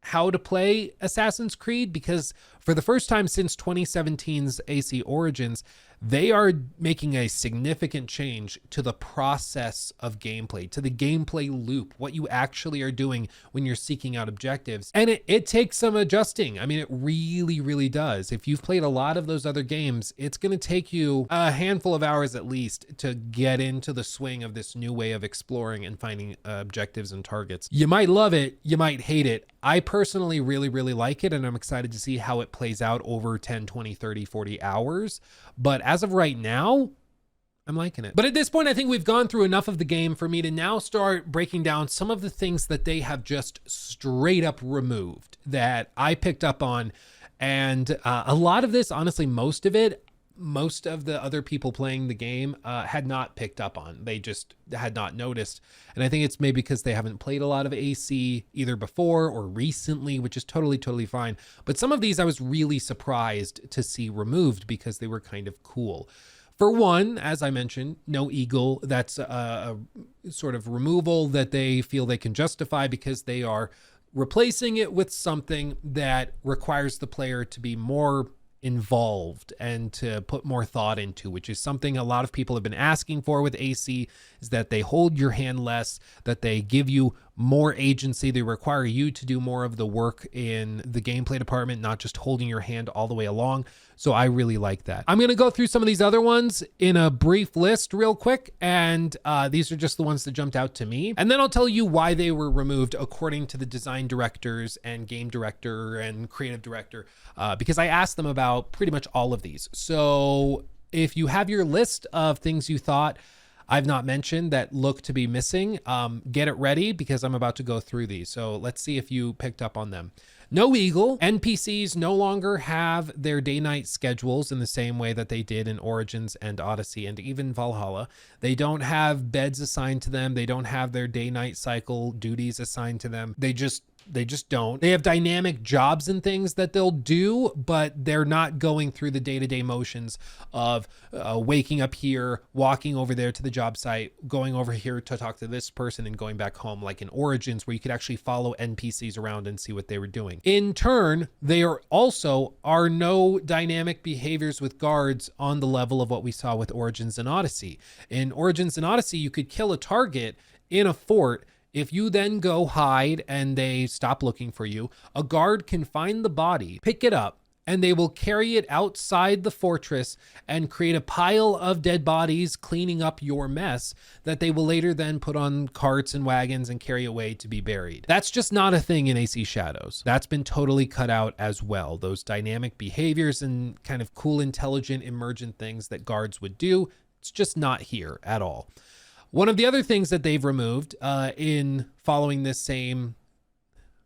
how to play Assassin's Creed, because for the first time since 2017's AC Origins, they are making a significant change to the process of gameplay, to the gameplay loop, what you actually are doing when you're seeking out objectives. And it takes some adjusting. I mean, it really, really does. If you've played a lot of those other games, it's going to take you a handful of hours at least to get into the swing of this new way of exploring and finding objectives and targets. You might love it, you might hate it. I personally really, really like it, and I'm excited to see how it plays out over 10, 20, 30, 40 hours. But as of right now, I'm liking it. But at this point, I think we've gone through enough of the game for me to now start breaking down some of the things that they have just straight up removed that I picked up on. And a lot of this, honestly, most of the other people playing the game had not picked up on. They just had not noticed. And I think it's maybe because they haven't played a lot of AC either before or recently, which is totally, totally fine. But some of these I was really surprised to see removed because they were kind of cool. For one, as I mentioned, no eagle. That's a sort of removal that they feel they can justify because they are replacing it with something that requires the player to be more involved and to put more thought into, which is something a lot of people have been asking for with AC, is that they hold your hand less, that they give you more agency. They require you to do more of the work in the gameplay department, not just holding your hand all the way along. So I really like that. I'm going to go through some of these other ones in a brief list real quick. And these are just the ones that jumped out to me. And then I'll tell you why they were removed according to the design directors and game director and creative director, because I asked them about pretty much all of these. So if you have your list of things you thought I've not mentioned that look to be missing, get it ready because I'm about to go through these. So let's see if you picked up on them. No eagle. NPCs no longer have their day-night schedules in the same way that they did in Origins and Odyssey and even Valhalla. They don't have beds assigned to them. They don't have their day-night cycle duties assigned to them. They just don't. They have dynamic jobs and things that they'll do, but they're not going through the day-to-day motions of waking up here, walking over there to the job site, going over here to talk to this person and going back home, like in Origins, where you could actually follow NPCs around and see what they were doing. In turn, there also are no dynamic behaviors with guards on the level of what we saw with Origins and Odyssey. In Origins and Odyssey, you could kill a target in a fort. If you then go hide and they stop looking for you, a guard can find the body, pick it up, and they will carry it outside the fortress and create a pile of dead bodies cleaning up your mess that they will later then put on carts and wagons and carry away to be buried. That's just not a thing in AC Shadows. That's been totally cut out as well. Those dynamic behaviors and kind of cool, intelligent, emergent things that guards would do, it's just not here at all. One of the other things that they've removed in following this same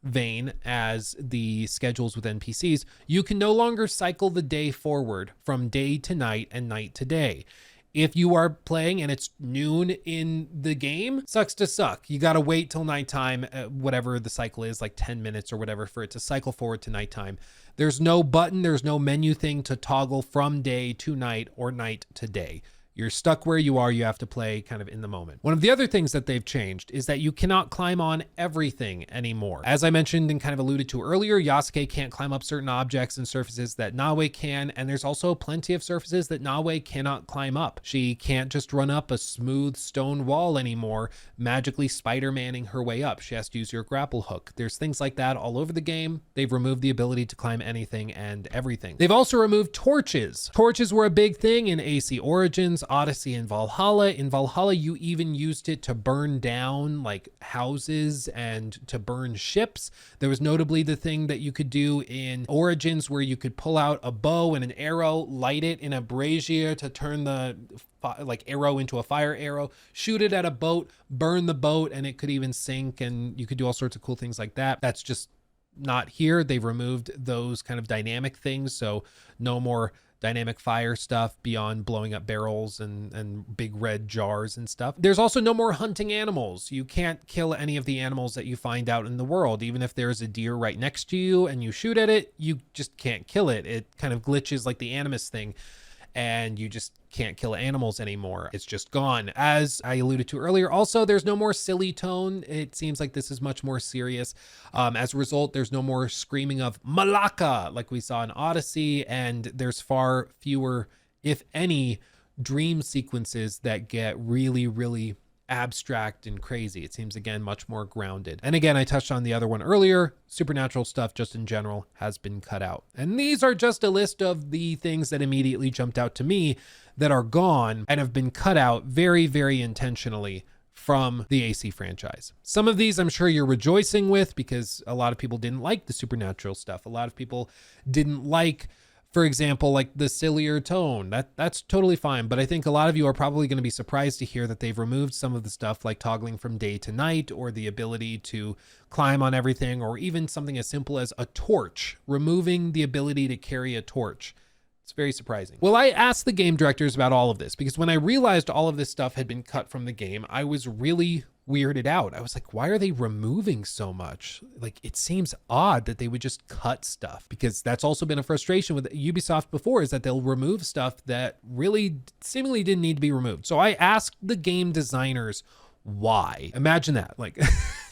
vein as the schedules with NPCs, you can no longer cycle the day forward from day to night and night to day. If you are playing and it's noon in the game, sucks to suck. You got to wait till nighttime, whatever the cycle is, like 10 minutes or whatever, for it to cycle forward to nighttime. There's no button, there's no menu thing to toggle from day to night or night to day. You're stuck where you are. You have to play kind of in the moment. One of the other things that they've changed is that you cannot climb on everything anymore. As I mentioned and kind of alluded to earlier, Yasuke can't climb up certain objects and surfaces that Nawe can, and there's also plenty of surfaces that Nawe cannot climb up. She can't just run up a smooth stone wall anymore, magically Spider-Manning her way up. She has to use your grapple hook. There's things like that all over the game. They've removed the ability to climb anything and everything. They've also removed torches. Torches were a big thing in AC Origins, Odyssey, and Valhalla. In Valhalla, you even used it to burn down like houses and to burn ships. There was notably the thing that you could do in Origins where you could pull out a bow and an arrow, light it in a brazier to turn the like arrow into a fire arrow, shoot it at a boat, burn the boat, and it could even sink, and you could do all sorts of cool things like that. That's just not here. They've removed those kind of dynamic things, so no more dynamic fire stuff beyond blowing up barrels and big red jars and stuff. There's also no more hunting animals. You can't kill any of the animals that you find out in the world. Even if there's a deer right next to you and you shoot at it, you just can't kill it. It kind of glitches like the Animus thing, and you just can't kill animals anymore. It's just gone. As I alluded to earlier, also, there's no more silly tone. It seems like this is much more serious. As a result, there's no more screaming of Malaka like we saw in Odyssey, and there's far fewer, if any, dream sequences that get really, really abstract and crazy. It seems, again, much more grounded. And again, I touched on the other one earlier. Supernatural stuff just in general has been cut out. And these are just a list of the things that immediately jumped out to me that are gone and have been cut out very, very intentionally from the AC franchise. Some of these I'm sure you're rejoicing with because a lot of people didn't like the supernatural stuff. A lot of people didn't like, for example, like the sillier tone. That's totally fine. But I think a lot of you are probably going to be surprised to hear that they've removed some of the stuff like toggling from day to night, or the ability to climb on everything, or even something as simple as a torch, removing the ability to carry a torch. It's very surprising. Well, I asked the game directors about all of this because when I realized all of this stuff had been cut from the game, I was really weirded out. I was like, why are they removing so much? Like, it seems odd that they would just cut stuff, because that's also been a frustration with Ubisoft before, is that they'll remove stuff that really seemingly didn't need to be removed. So I asked the game designers why. Imagine that, like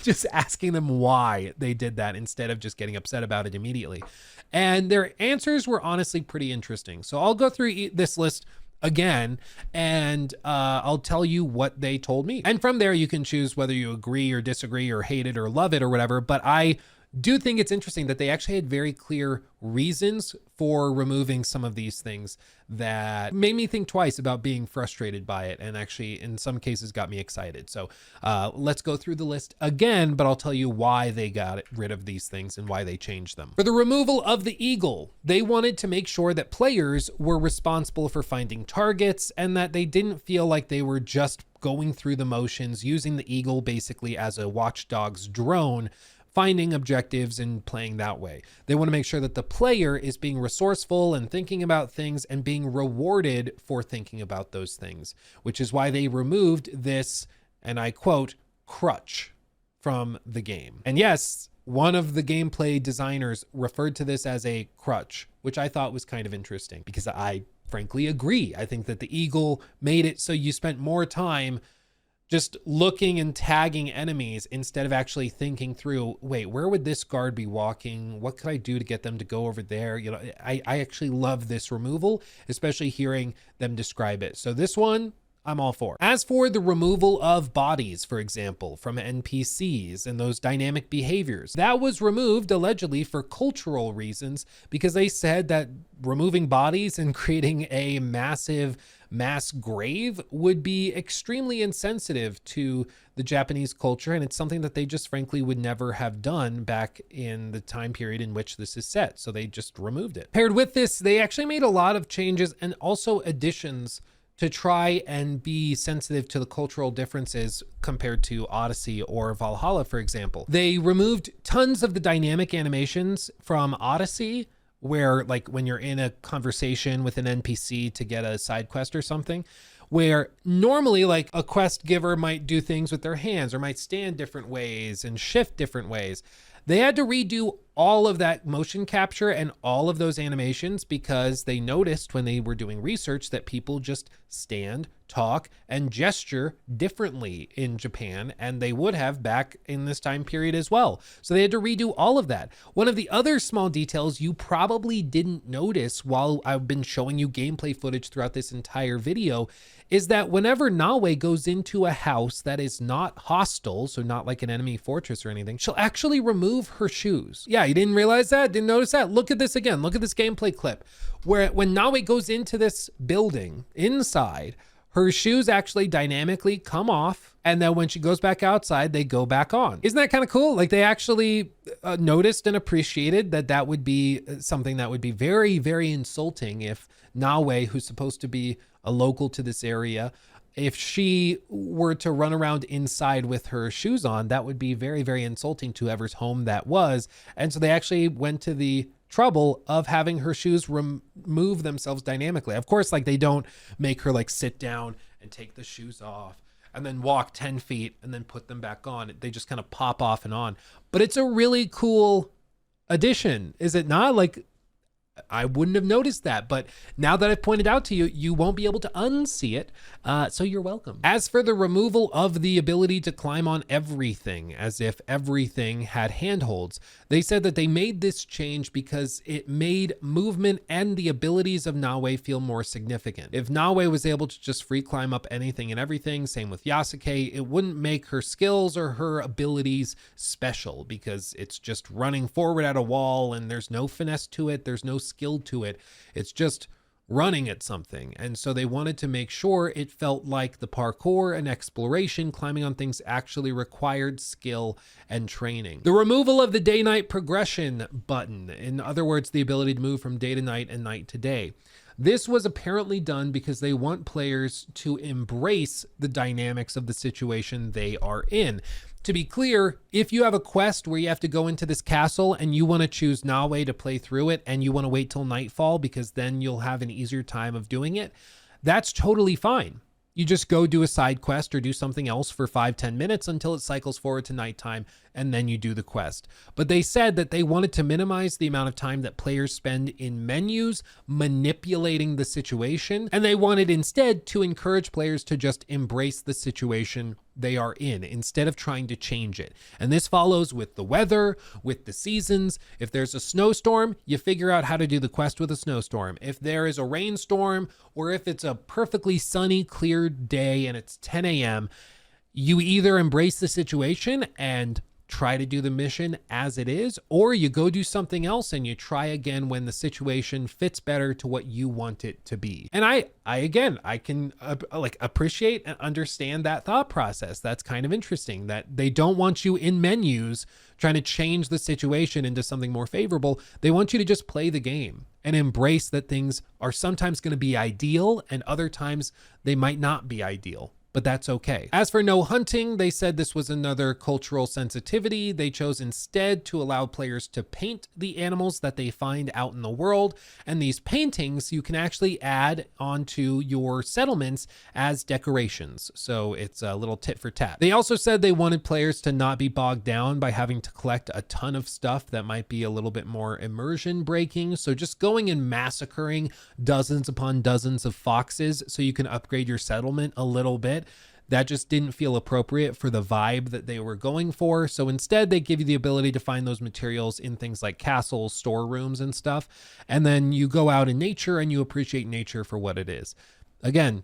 just asking them why they did that instead of just getting upset about it immediately. And their answers were honestly pretty interesting. So I'll go through this list again, and I'll tell you what they told me. And from there, you can choose whether you agree or disagree or hate it or love it or whatever. But I do think it's interesting that they actually had very clear reasons for removing some of these things that made me think twice about being frustrated by it, and actually in some cases got me excited. So let's go through the list again, but I'll tell you why they got rid of these things and why they changed them. For the removal of the eagle, they wanted to make sure that players were responsible for finding targets and that they didn't feel like they were just going through the motions, using the eagle basically as a watchdog's drone, finding objectives and playing that way. They want to make sure that the player is being resourceful and thinking about things and being rewarded for thinking about those things, which is why they removed this, and I quote, crutch from the game. And yes, one of the gameplay designers referred to this as a crutch, which I thought was kind of interesting because I frankly agree. I think that the eagle made it so you spent more time just looking and tagging enemies instead of actually thinking through, wait, where would this guard be walking? What could I do to get them to go over there? You know, I actually love this removal, especially hearing them describe it. So this one, I'm all for. As for the removal of bodies, for example, from NPCs and those dynamic behaviors, that was removed allegedly for cultural reasons because they said that removing bodies and creating a massive mass grave would be extremely insensitive to the Japanese culture, and it's something that they just frankly would never have done back in the time period in which this is set. So they just removed it. Paired with this, they actually made a lot of changes and also additions to try and be sensitive to the cultural differences compared to Odyssey or Valhalla, for example. They removed tons of the dynamic animations from Odyssey, where like when you're in a conversation with an NPC to get a side quest or something, where normally like a quest giver might do things with their hands or might stand different ways and shift different ways. They had to redo all of that motion capture and all of those animations because they noticed when they were doing research that people just stand, talk, and gesture differently in Japan, and they would have back in this time period as well. So they had to redo all of that. One of the other small details you probably didn't notice while I've been showing you gameplay footage throughout this entire video is that whenever Nawe goes into a house that is not hostile, so not like an enemy fortress or anything, she'll actually remove her shoes. Yeah, you didn't realize that? Didn't notice that? Look at this again. Look at this gameplay clip where when Nawe goes into this building inside, her shoes actually dynamically come off, and then when she goes back outside, they go back on. Isn't that kind of cool? Like they actually noticed and appreciated that that would be something that would be very, very insulting if Nawe, who's supposed to be a local to this area, if she were to run around inside with her shoes on, that would be very, very insulting to whoever's home that was. And so they actually went to the trouble of having her shoes remove themselves dynamically. Of course, like they don't make her like sit down and take the shoes off and then walk 10 feet and then put them back on. They just kind of pop off and on. But it's a really cool addition, is it not? Like, I wouldn't have noticed that, but now that I've pointed out to you, you won't be able to unsee it, so you're welcome. As for the removal of the ability to climb on everything, as if everything had handholds, they said that they made this change because it made movement and the abilities of Nawe feel more significant. If Nawe was able to just free climb up anything and everything, same with Yasuke, it wouldn't make her skills or her abilities special because it's just running forward at a wall and there's no finesse to it, there's no skill to it, it's just running at something. And so they wanted to make sure it felt like the parkour and exploration, climbing on things, actually required skill and training. The removal of the day-night progression button, in other words, the ability to move from day to night and night to day. This was apparently done because they want players to embrace the dynamics of the situation they are in. To be clear, if you have a quest where you have to go into this castle and you want to choose Nawe to play through it and you want to wait till nightfall because then you'll have an easier time of doing it, that's totally fine. You just go do a side quest or do something else for 5-10 minutes until it cycles forward to nighttime, and then you do the quest. But they said that they wanted to minimize the amount of time that players spend in menus manipulating the situation, and they wanted instead to encourage players to just embrace the situation they are in instead of trying to change it. And this follows with the weather, with the seasons. If there's a snowstorm, you figure out how to do the quest with a snowstorm. If there is a rainstorm, or if it's a perfectly sunny, clear day and it's 10 a.m., you either embrace the situation and try to do the mission as it is, or you go do something else and you try again when the situation fits better to what you want it to be. And I can appreciate and understand that thought process. That's kind of interesting that they don't want you in menus trying to change the situation into something more favorable. They want you to just play the game and embrace that things are sometimes going to be ideal and other times they might not be ideal. But that's okay. As for no hunting, they said this was another cultural sensitivity. They chose instead to allow players to paint the animals that they find out in the world. And these paintings you can actually add onto your settlements as decorations. So it's a little tit for tat. They also said they wanted players to not be bogged down by having to collect a ton of stuff that might be a little bit more immersion breaking. So just going and massacring dozens upon dozens of foxes so you can upgrade your settlement a little bit, that just didn't feel appropriate for the vibe that they were going for. So instead, they give you the ability to find those materials in things like castles, storerooms, and stuff. And then you go out in nature and you appreciate nature for what it is. Again,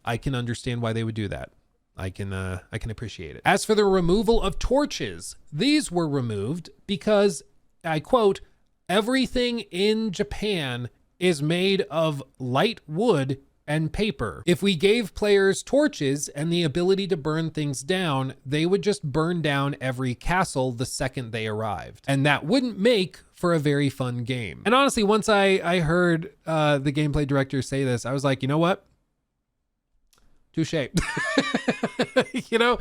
I can understand why they would do that. I can appreciate it. As for the removal of torches, these were removed because, I quote, everything in Japan is made of light wood and paper. If we gave players torches and the ability to burn things down, they would just burn down every castle the second they arrived. And that wouldn't make for a very fun game. And honestly, once I heard the gameplay director say this, I was like, you know what? Touche. You know,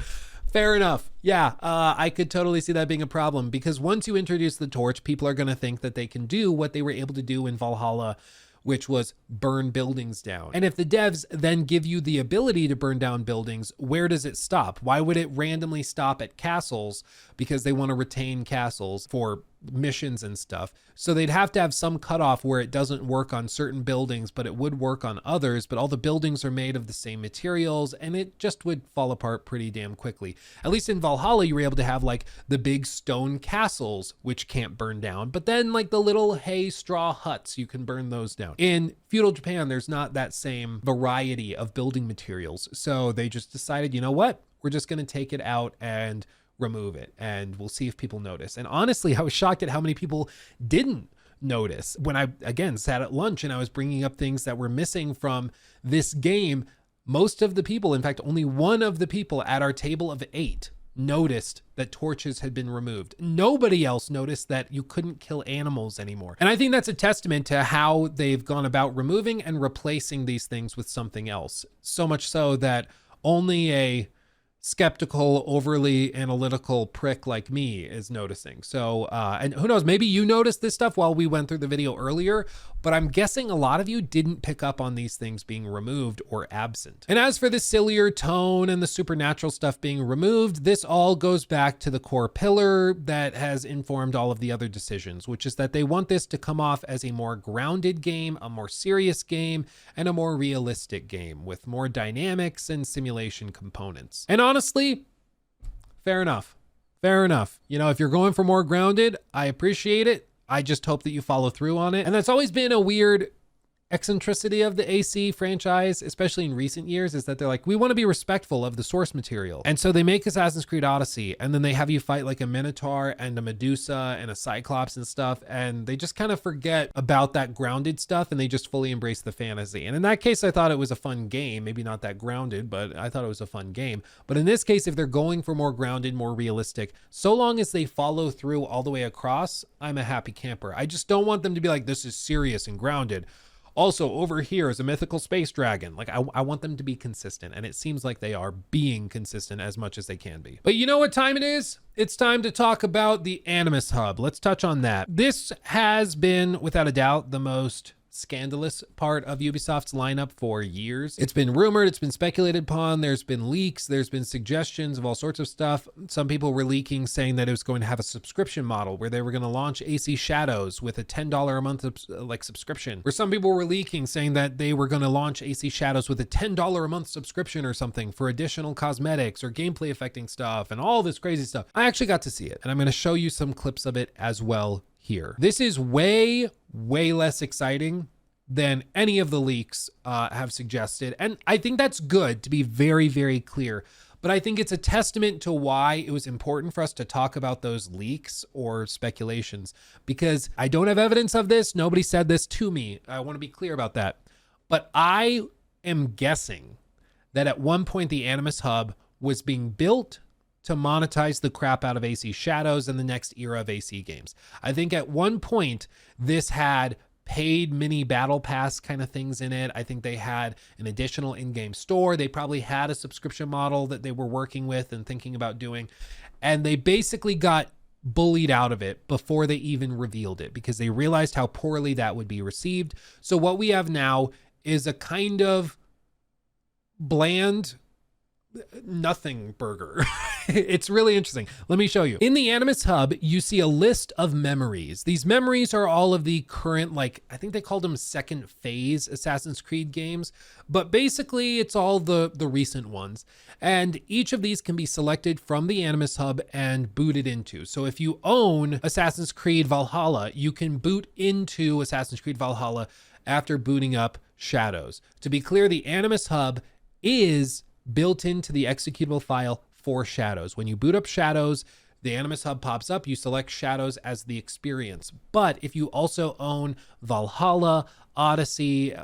fair enough. Yeah, I could totally see that being a problem, because once you introduce the torch, people are going to think that they can do what they were able to do in Valhalla, which was burn buildings down. And if the devs then give you the ability to burn down buildings, where does it stop? Why would it randomly stop at castles? Because they want to retain castles for missions and stuff. So they'd have to have some cutoff where it doesn't work on certain buildings, but it would work on others. But all the buildings are made of the same materials, and it just would fall apart pretty damn quickly. At least in Valhalla, you were able to have like the big stone castles, which can't burn down, but then like the little hay straw huts, you can burn those down. In feudal Japan, there's not that same variety of building materials. So they just decided, you know what? We're just going to take it out and remove it, and we'll see if people notice. And honestly, I was shocked at how many people didn't notice. When I, again, sat at lunch and I was bringing up things that were missing from this game, most of the people, in fact, only one of the people at our table of 8 noticed that torches had been removed. Nobody else noticed that you couldn't kill animals anymore. And I think that's a testament to how they've gone about removing and replacing these things with something else. So much so that only a skeptical, overly analytical prick like me is noticing. So, and who knows, maybe you noticed this stuff while we went through the video earlier, but I'm guessing a lot of you didn't pick up on these things being removed or absent. And as for the sillier tone and the supernatural stuff being removed, this all goes back to the core pillar that has informed all of the other decisions, which is that they want this to come off as a more grounded game, a more serious game, and a more realistic game with more dynamics and simulation components. And honestly, fair enough. Fair enough. You know, if you're going for more grounded, I appreciate it. I just hope that you follow through on it. And that's always been a weird eccentricity of the AC franchise, especially in recent years, is that they're like, we want to be respectful of the source material. And so they make Assassin's Creed Odyssey, and then they have you fight like a Minotaur and a Medusa and a Cyclops and stuff, and they just kind of forget about that grounded stuff, and they just fully embrace the fantasy. And in that case, I thought it was a fun game. Maybe not that grounded, but I thought it was a fun game. But in this case, if they're going for more grounded, more realistic, so long as they follow through all the way across, I'm a happy camper. I just don't want them to be like, this is serious and grounded. Also, over here is a mythical space dragon. Like, I want them to be consistent, and it seems like they are being consistent as much as they can be. But you know what time it is? It's time to talk about the Animus Hub. Let's touch on that. This has been, without a doubt, the most scandalous part of Ubisoft's lineup for years. It's been rumored, it's been speculated upon, there's been leaks, there's been suggestions of all sorts of stuff. Some people were leaking saying that it was going to have a subscription model where they were going to launch AC Shadows with a $10 a month subscription. Or some people were leaking saying that they were going to launch AC Shadows with a $10 a month subscription or something for additional cosmetics or gameplay affecting stuff and all this crazy stuff. I actually got to see it, and I'm going to show you some clips of it as well here. This is way less exciting than any of the leaks have suggested. And I think that's good, to be very clear. But I think it's a testament to why it was important for us to talk about those leaks or speculations, because I don't have evidence of this. Nobody said this to me. I want to be clear about that. But I am guessing that at one point the Animus Hub was being built to monetize the crap out of AC Shadows and the next era of AC games. I think at one point this had paid mini battle pass kind of things in it. I think they had an additional in-game store. They probably had a subscription model that they were working with and thinking about doing. And they basically got bullied out of it before they even revealed it, because they realized how poorly that would be received. So what we have now is a kind of bland nothing burger. It's really interesting. Let me show you. In the Animus Hub, you see a list of memories. These memories are all of the current, like, I think they called them second phase Assassin's Creed games, but basically it's all the recent ones. And each of these can be selected from the Animus Hub and booted into. So if you own Assassin's Creed Valhalla, you can boot into Assassin's Creed Valhalla after booting up Shadows. To be clear, the Animus Hub is built into the executable file for Shadows. When you boot up Shadows, the Animus Hub pops up, you select Shadows as the experience. But if you also own Valhalla, Odyssey,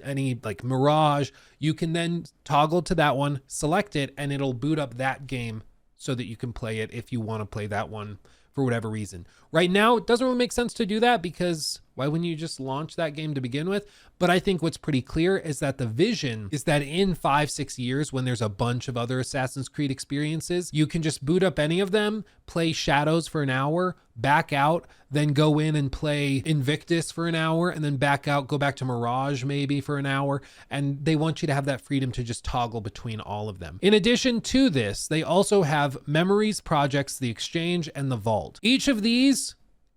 any like Mirage, you can then toggle to that one, select it, and it'll boot up that game so that you can play it if you want to play that one for whatever reason. Right now, it doesn't really make sense to do that because why wouldn't you just launch that game to begin with? But I think what's pretty clear is that the vision is that in 5-6 years, when there's a bunch of other Assassin's Creed experiences, you can just boot up any of them, play Shadows for an hour, back out, then go in and play Invictus for an hour, and then back out, go back to Mirage maybe for an hour. And they want you to have that freedom to just toggle between all of them. In addition to this, they also have Memories, Projects, the Exchange, and the Vault. Each of these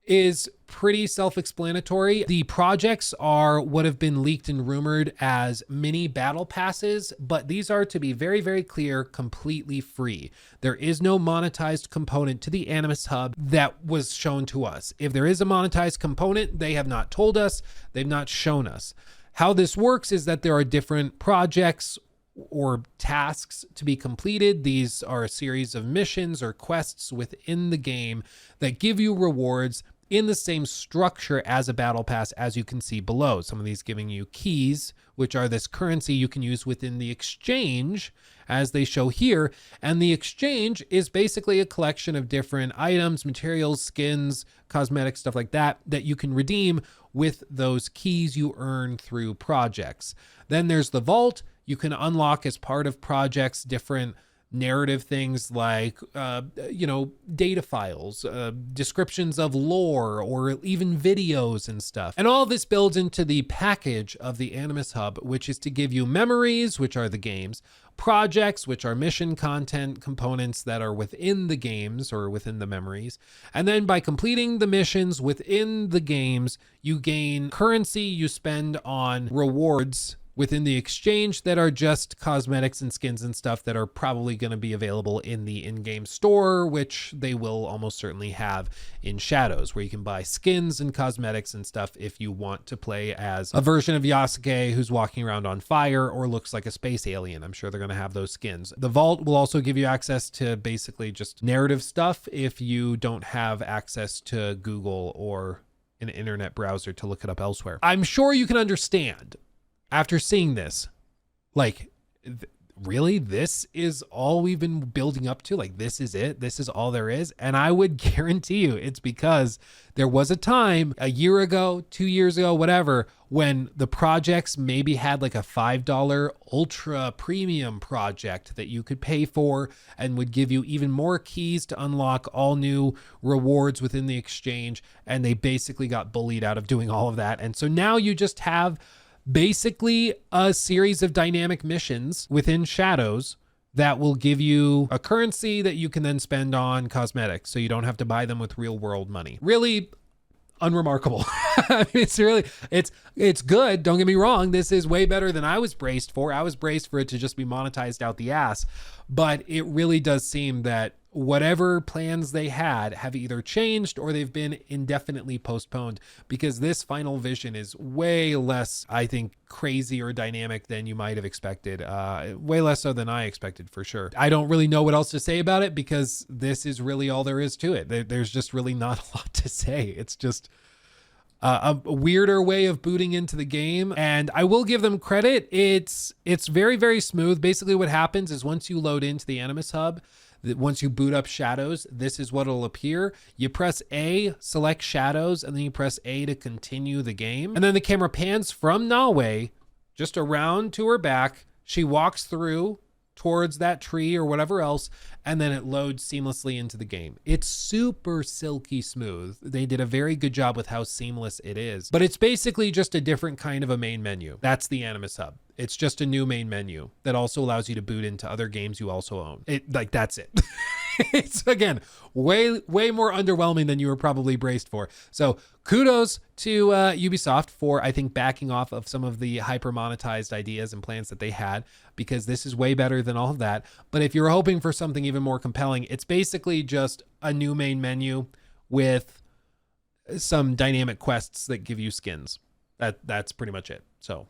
is pretty self-explanatory. The projects are what have been leaked and rumored as mini battle passes, but these are, to be very, very clear, completely free. There is no monetized component to the Animus Hub that was shown to us. If there is a monetized component, they have not told us, they've not shown us. How this works is that there are different projects or tasks to be completed. These are a series of missions or quests within the game that give you rewards in the same structure as a battle pass, as you can see below. Some of these giving you keys, which are this currency you can use within the exchange, as they show here. And the exchange is basically a collection of different items, materials, skins, cosmetics, stuff like that, that you can redeem with those keys you earn through projects. Then there's the vault. You can unlock as part of projects different narrative things like, data files, descriptions of lore, or even videos and stuff. And all this builds into the package of the Animus Hub, which is to give you memories, which are the games, projects, which are mission content components that are within the games or within the memories. And then by completing the missions within the games, you gain currency you spend on rewards within the exchange that are just cosmetics and skins and stuff that are probably going to be available in the in-game store, which they will almost certainly have in Shadows, where you can buy skins and cosmetics and stuff if you want to play as a version of Yasuke who's walking around on fire or looks like a space alien. I'm sure they're going to have those skins. The Vault will also give you access to basically just narrative stuff if you don't have access to Google or an internet browser to look it up elsewhere. I'm sure you can understand after seeing this, like, really, this is all we've been building up to? Like, this is it? This is all there is? And I would guarantee you it's because there was a time, a year ago, 2 years ago, whatever, when the projects maybe had like a $5 ultra premium project that you could pay for and would give you even more keys to unlock all new rewards within the exchange. And they basically got bullied out of doing all of that. And so now you just have basically a series of dynamic missions within Shadows that will give you a currency that you can then spend on cosmetics, so you don't have to buy them with real world money. Really unremarkable. I mean, it's good. Don't get me wrong. This is way better than I was braced for. I was braced for it to just be monetized out the ass, but it really does seem that whatever plans they had have either changed or they've been indefinitely postponed, because this final vision is way less, I think, crazy or dynamic than you might have expected. Way less so than I expected, for sure. I don't really know what else to say about it because this is really all there is to it. There's just really not a lot to say. It's just a weirder way of booting into the game. And I will give them credit. It's very, very smooth. Basically what happens is once you load into the Animus Hub, once you boot up Shadows, this is what will appear. You press A, select Shadows, and then you press A to continue the game. And then the camera pans from Nawe just around to her back. She walks through towards that tree or whatever else, and then it loads seamlessly into the game. It's super silky smooth. They did a very good job with how seamless it is, but it's basically just a different kind of a main menu. That's the Animus Hub. It's just a new main menu that also allows you to boot into other games you also own. That's it. It's, again, way more underwhelming than you were probably braced for. So kudos to Ubisoft for, I think, backing off of some of the hyper monetized ideas and plans that they had, because this is way better than all of that. But if you're hoping for something even more compelling, it's basically just a new main menu with some dynamic quests that give you skins. That's pretty much it. So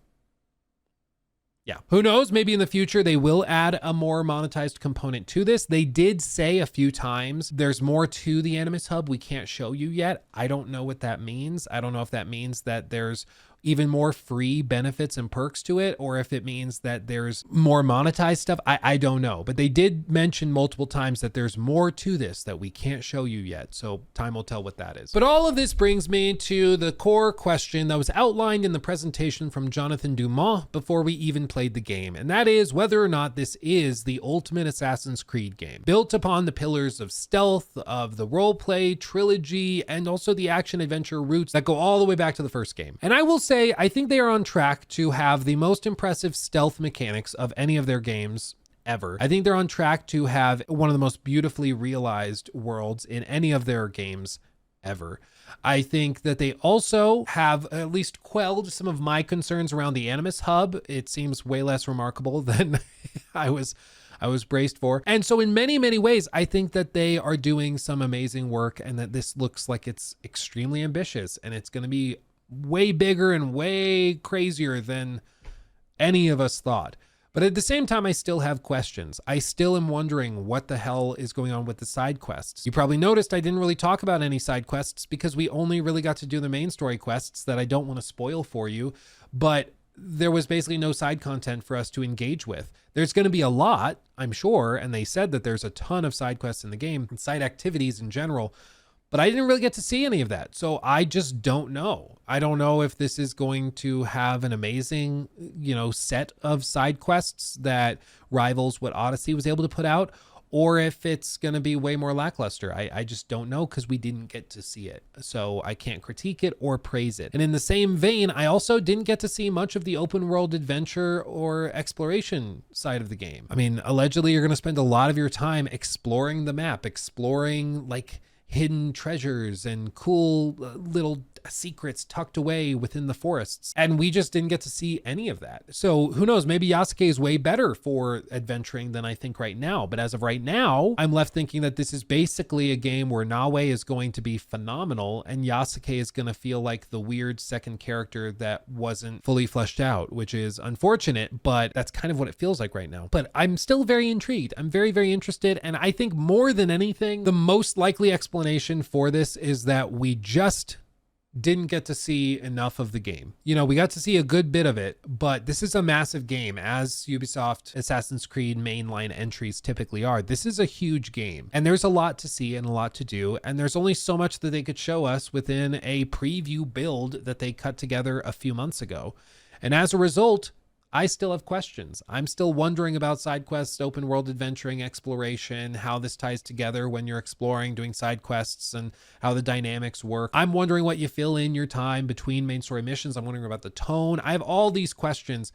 Yeah, who knows? Maybe in the future they will add a more monetized component to this. They did say a few times there's more to the Animus Hub we can't show you yet. I don't know what that means. I don't know if that means that there's even more free benefits and perks to it, or if it means that there's more monetized stuff. I don't know, but they did mention multiple times that there's more to this that we can't show you yet. So time will tell what that is. But all of this brings me to the core question that was outlined in the presentation from Jonathan Dumont before we even played the game. And that is whether or not this is the ultimate Assassin's Creed game, built upon the pillars of stealth, of the roleplay trilogy, and also the action adventure roots that go all the way back to the first game. And I will say, I think they are on track to have the most impressive stealth mechanics of any of their games ever. I think they're on track to have one of the most beautifully realized worlds in any of their games ever. I think that they also have at least quelled some of my concerns around the Animus Hub. It seems way less remarkable than I was braced for. And so in many, many ways, I think that they are doing some amazing work, and that this looks like it's extremely ambitious, and it's going to be way bigger and way crazier than any of us thought. But at the same time, I still have questions. I still am wondering what the hell is going on with the side quests. You probably noticed I didn't really talk about any side quests because we only really got to do the main story quests that I don't want to spoil for you. But there was basically no side content for us to engage with. There's going to be a lot, I'm sure, and they said that there's a ton of side quests in the game and side activities in general. But I didn't really get to see any of that. So I just don't know. I don't know if this is going to have an amazing, set of side quests that rivals what Odyssey was able to put out, or if it's going to be way more lackluster. I just don't know because we didn't get to see it. So I can't critique it or praise it. And in the same vein, I also didn't get to see much of the open world adventure or exploration side of the game. I mean, allegedly, you're going to spend a lot of your time exploring the map, exploring hidden treasures and cool little secrets tucked away within the forests. And we just didn't get to see any of that. So who knows, maybe Yasuke is way better for adventuring than I think right now. But as of right now, I'm left thinking that this is basically a game where Nawe is going to be phenomenal and Yasuke is going to feel like the weird second character that wasn't fully fleshed out, which is unfortunate, but that's kind of what it feels like right now. But I'm still very intrigued. I'm very, very interested. And I think more than anything, the most likely explanation for this is that we just didn't get to see enough of the game. We got to see a good bit of it, but this is a massive game, as Ubisoft Assassin's Creed mainline entries typically are. This is a huge game, and there's a lot to see and a lot to do, and there's only so much that they could show us within a preview build that they cut together a few months ago. And as a result, I still have questions. I'm still wondering about side quests, open world adventuring, exploration, how this ties together when you're exploring, doing side quests, and how the dynamics work. I'm wondering what you fill in your time between main story missions. I'm wondering about the tone. I have all these questions,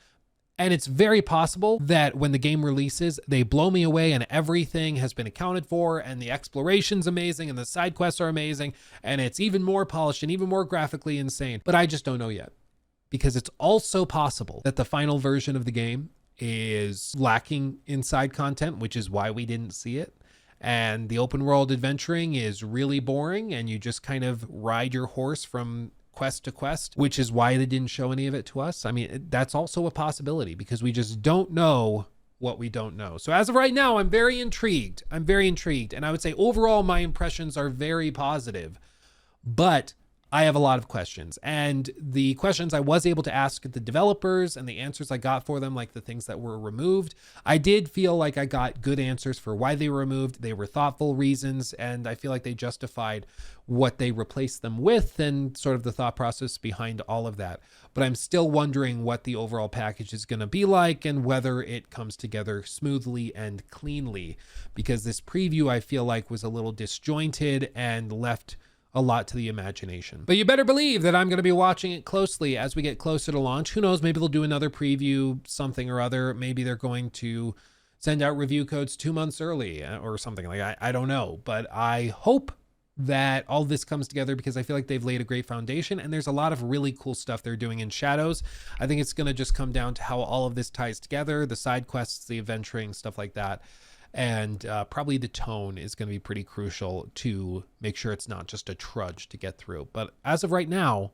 and it's very possible that when the game releases, they blow me away and everything has been accounted for and the exploration's amazing and the side quests are amazing and it's even more polished and even more graphically insane. But I just don't know yet. Because it's also possible that the final version of the game is lacking in side content, which is why we didn't see it. And the open world adventuring is really boring and you just kind of ride your horse from quest to quest, which is why they didn't show any of it to us. I mean, that's also a possibility because we just don't know what we don't know. So as of right now, I'm very intrigued. And I would say overall, my impressions are very positive, but I have a lot of questions, and the questions I was able to ask the developers and the answers I got for them, like the things that were removed, I did feel like I got good answers for why they were removed. They were thoughtful reasons, and I feel like they justified what they replaced them with and sort of the thought process behind all of that. But I'm still wondering what the overall package is going to be like and whether it comes together smoothly and cleanly, because this preview I feel like was a little disjointed and left a lot to the imagination. But you better believe that I'm going to be watching it closely as we get closer to launch. Who knows, maybe they'll do another preview, something or other. Maybe they're going to send out review codes 2 months early or something like that. I don't know, but I hope that all this comes together because I feel like they've laid a great foundation and there's a lot of really cool stuff they're doing in Shadows. I think it's going to just come down to how all of this ties together, the side quests, the adventuring, stuff like that. And probably the tone is going to be pretty crucial to make sure it's not just a trudge to get through. But as of right now,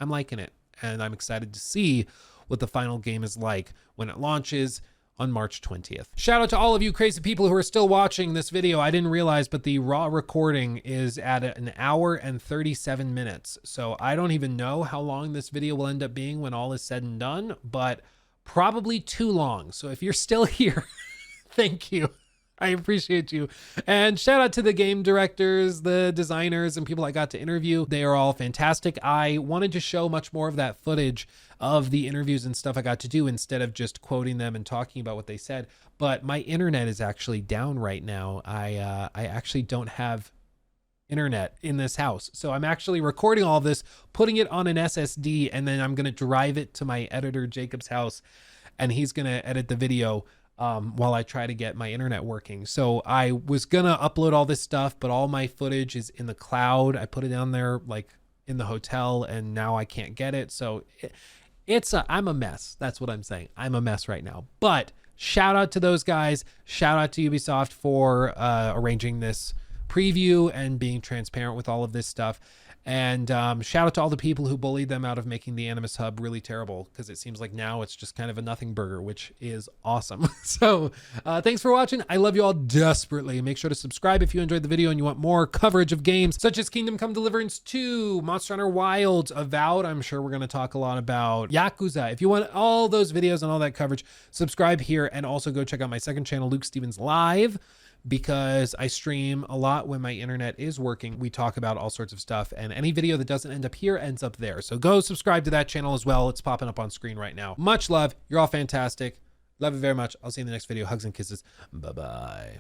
I'm liking it. And I'm excited to see what the final game is like when it launches on March 20th. Shout out to all of you crazy people who are still watching this video. I didn't realize, but the raw recording is at 1 hour and 37 minutes. So I don't even know how long this video will end up being when all is said and done, but probably too long. So if you're still here, thank you. I appreciate you. And shout out to the game directors, the designers, and people I got to interview. They are all fantastic. I wanted to show much more of that footage of the interviews and stuff I got to do instead of just quoting them and talking about what they said. But my internet is actually down right now. I actually don't have internet in this house. So I'm actually recording all this, putting it on an SSD, and then I'm going to drive it to my editor, Jacob's house, and he's going to edit the video while I try to get my internet working. So I was gonna upload all this stuff, but all my footage is in the cloud. I put it down there like in the hotel, and now I can't get it. So I'm a mess. That's what I'm saying. I'm a mess right now. But shout out to those guys. Shout out to Ubisoft for arranging this preview and being transparent with all of this stuff. And shout out to all the people who bullied them out of making the Animus Hub really terrible, because it seems like now it's just kind of a nothing burger, which is awesome. So thanks for watching. I love you all desperately. Make sure to subscribe if you enjoyed the video and you want more coverage of games such as Kingdom Come Deliverance 2, Monster Hunter Wilds, Avowed. I'm sure we're going to talk a lot about Yakuza. If you want all those videos and all that coverage, subscribe here, and also go check out my second channel, Luke Stevens Live, because I stream a lot when my internet is working. We talk about all sorts of stuff, and any video that doesn't end up here ends up there. So go subscribe to that channel as well. It's popping up on screen right now. Much love. You're all fantastic. Love you very much. I'll see you in the next video. Hugs and kisses. Bye-bye.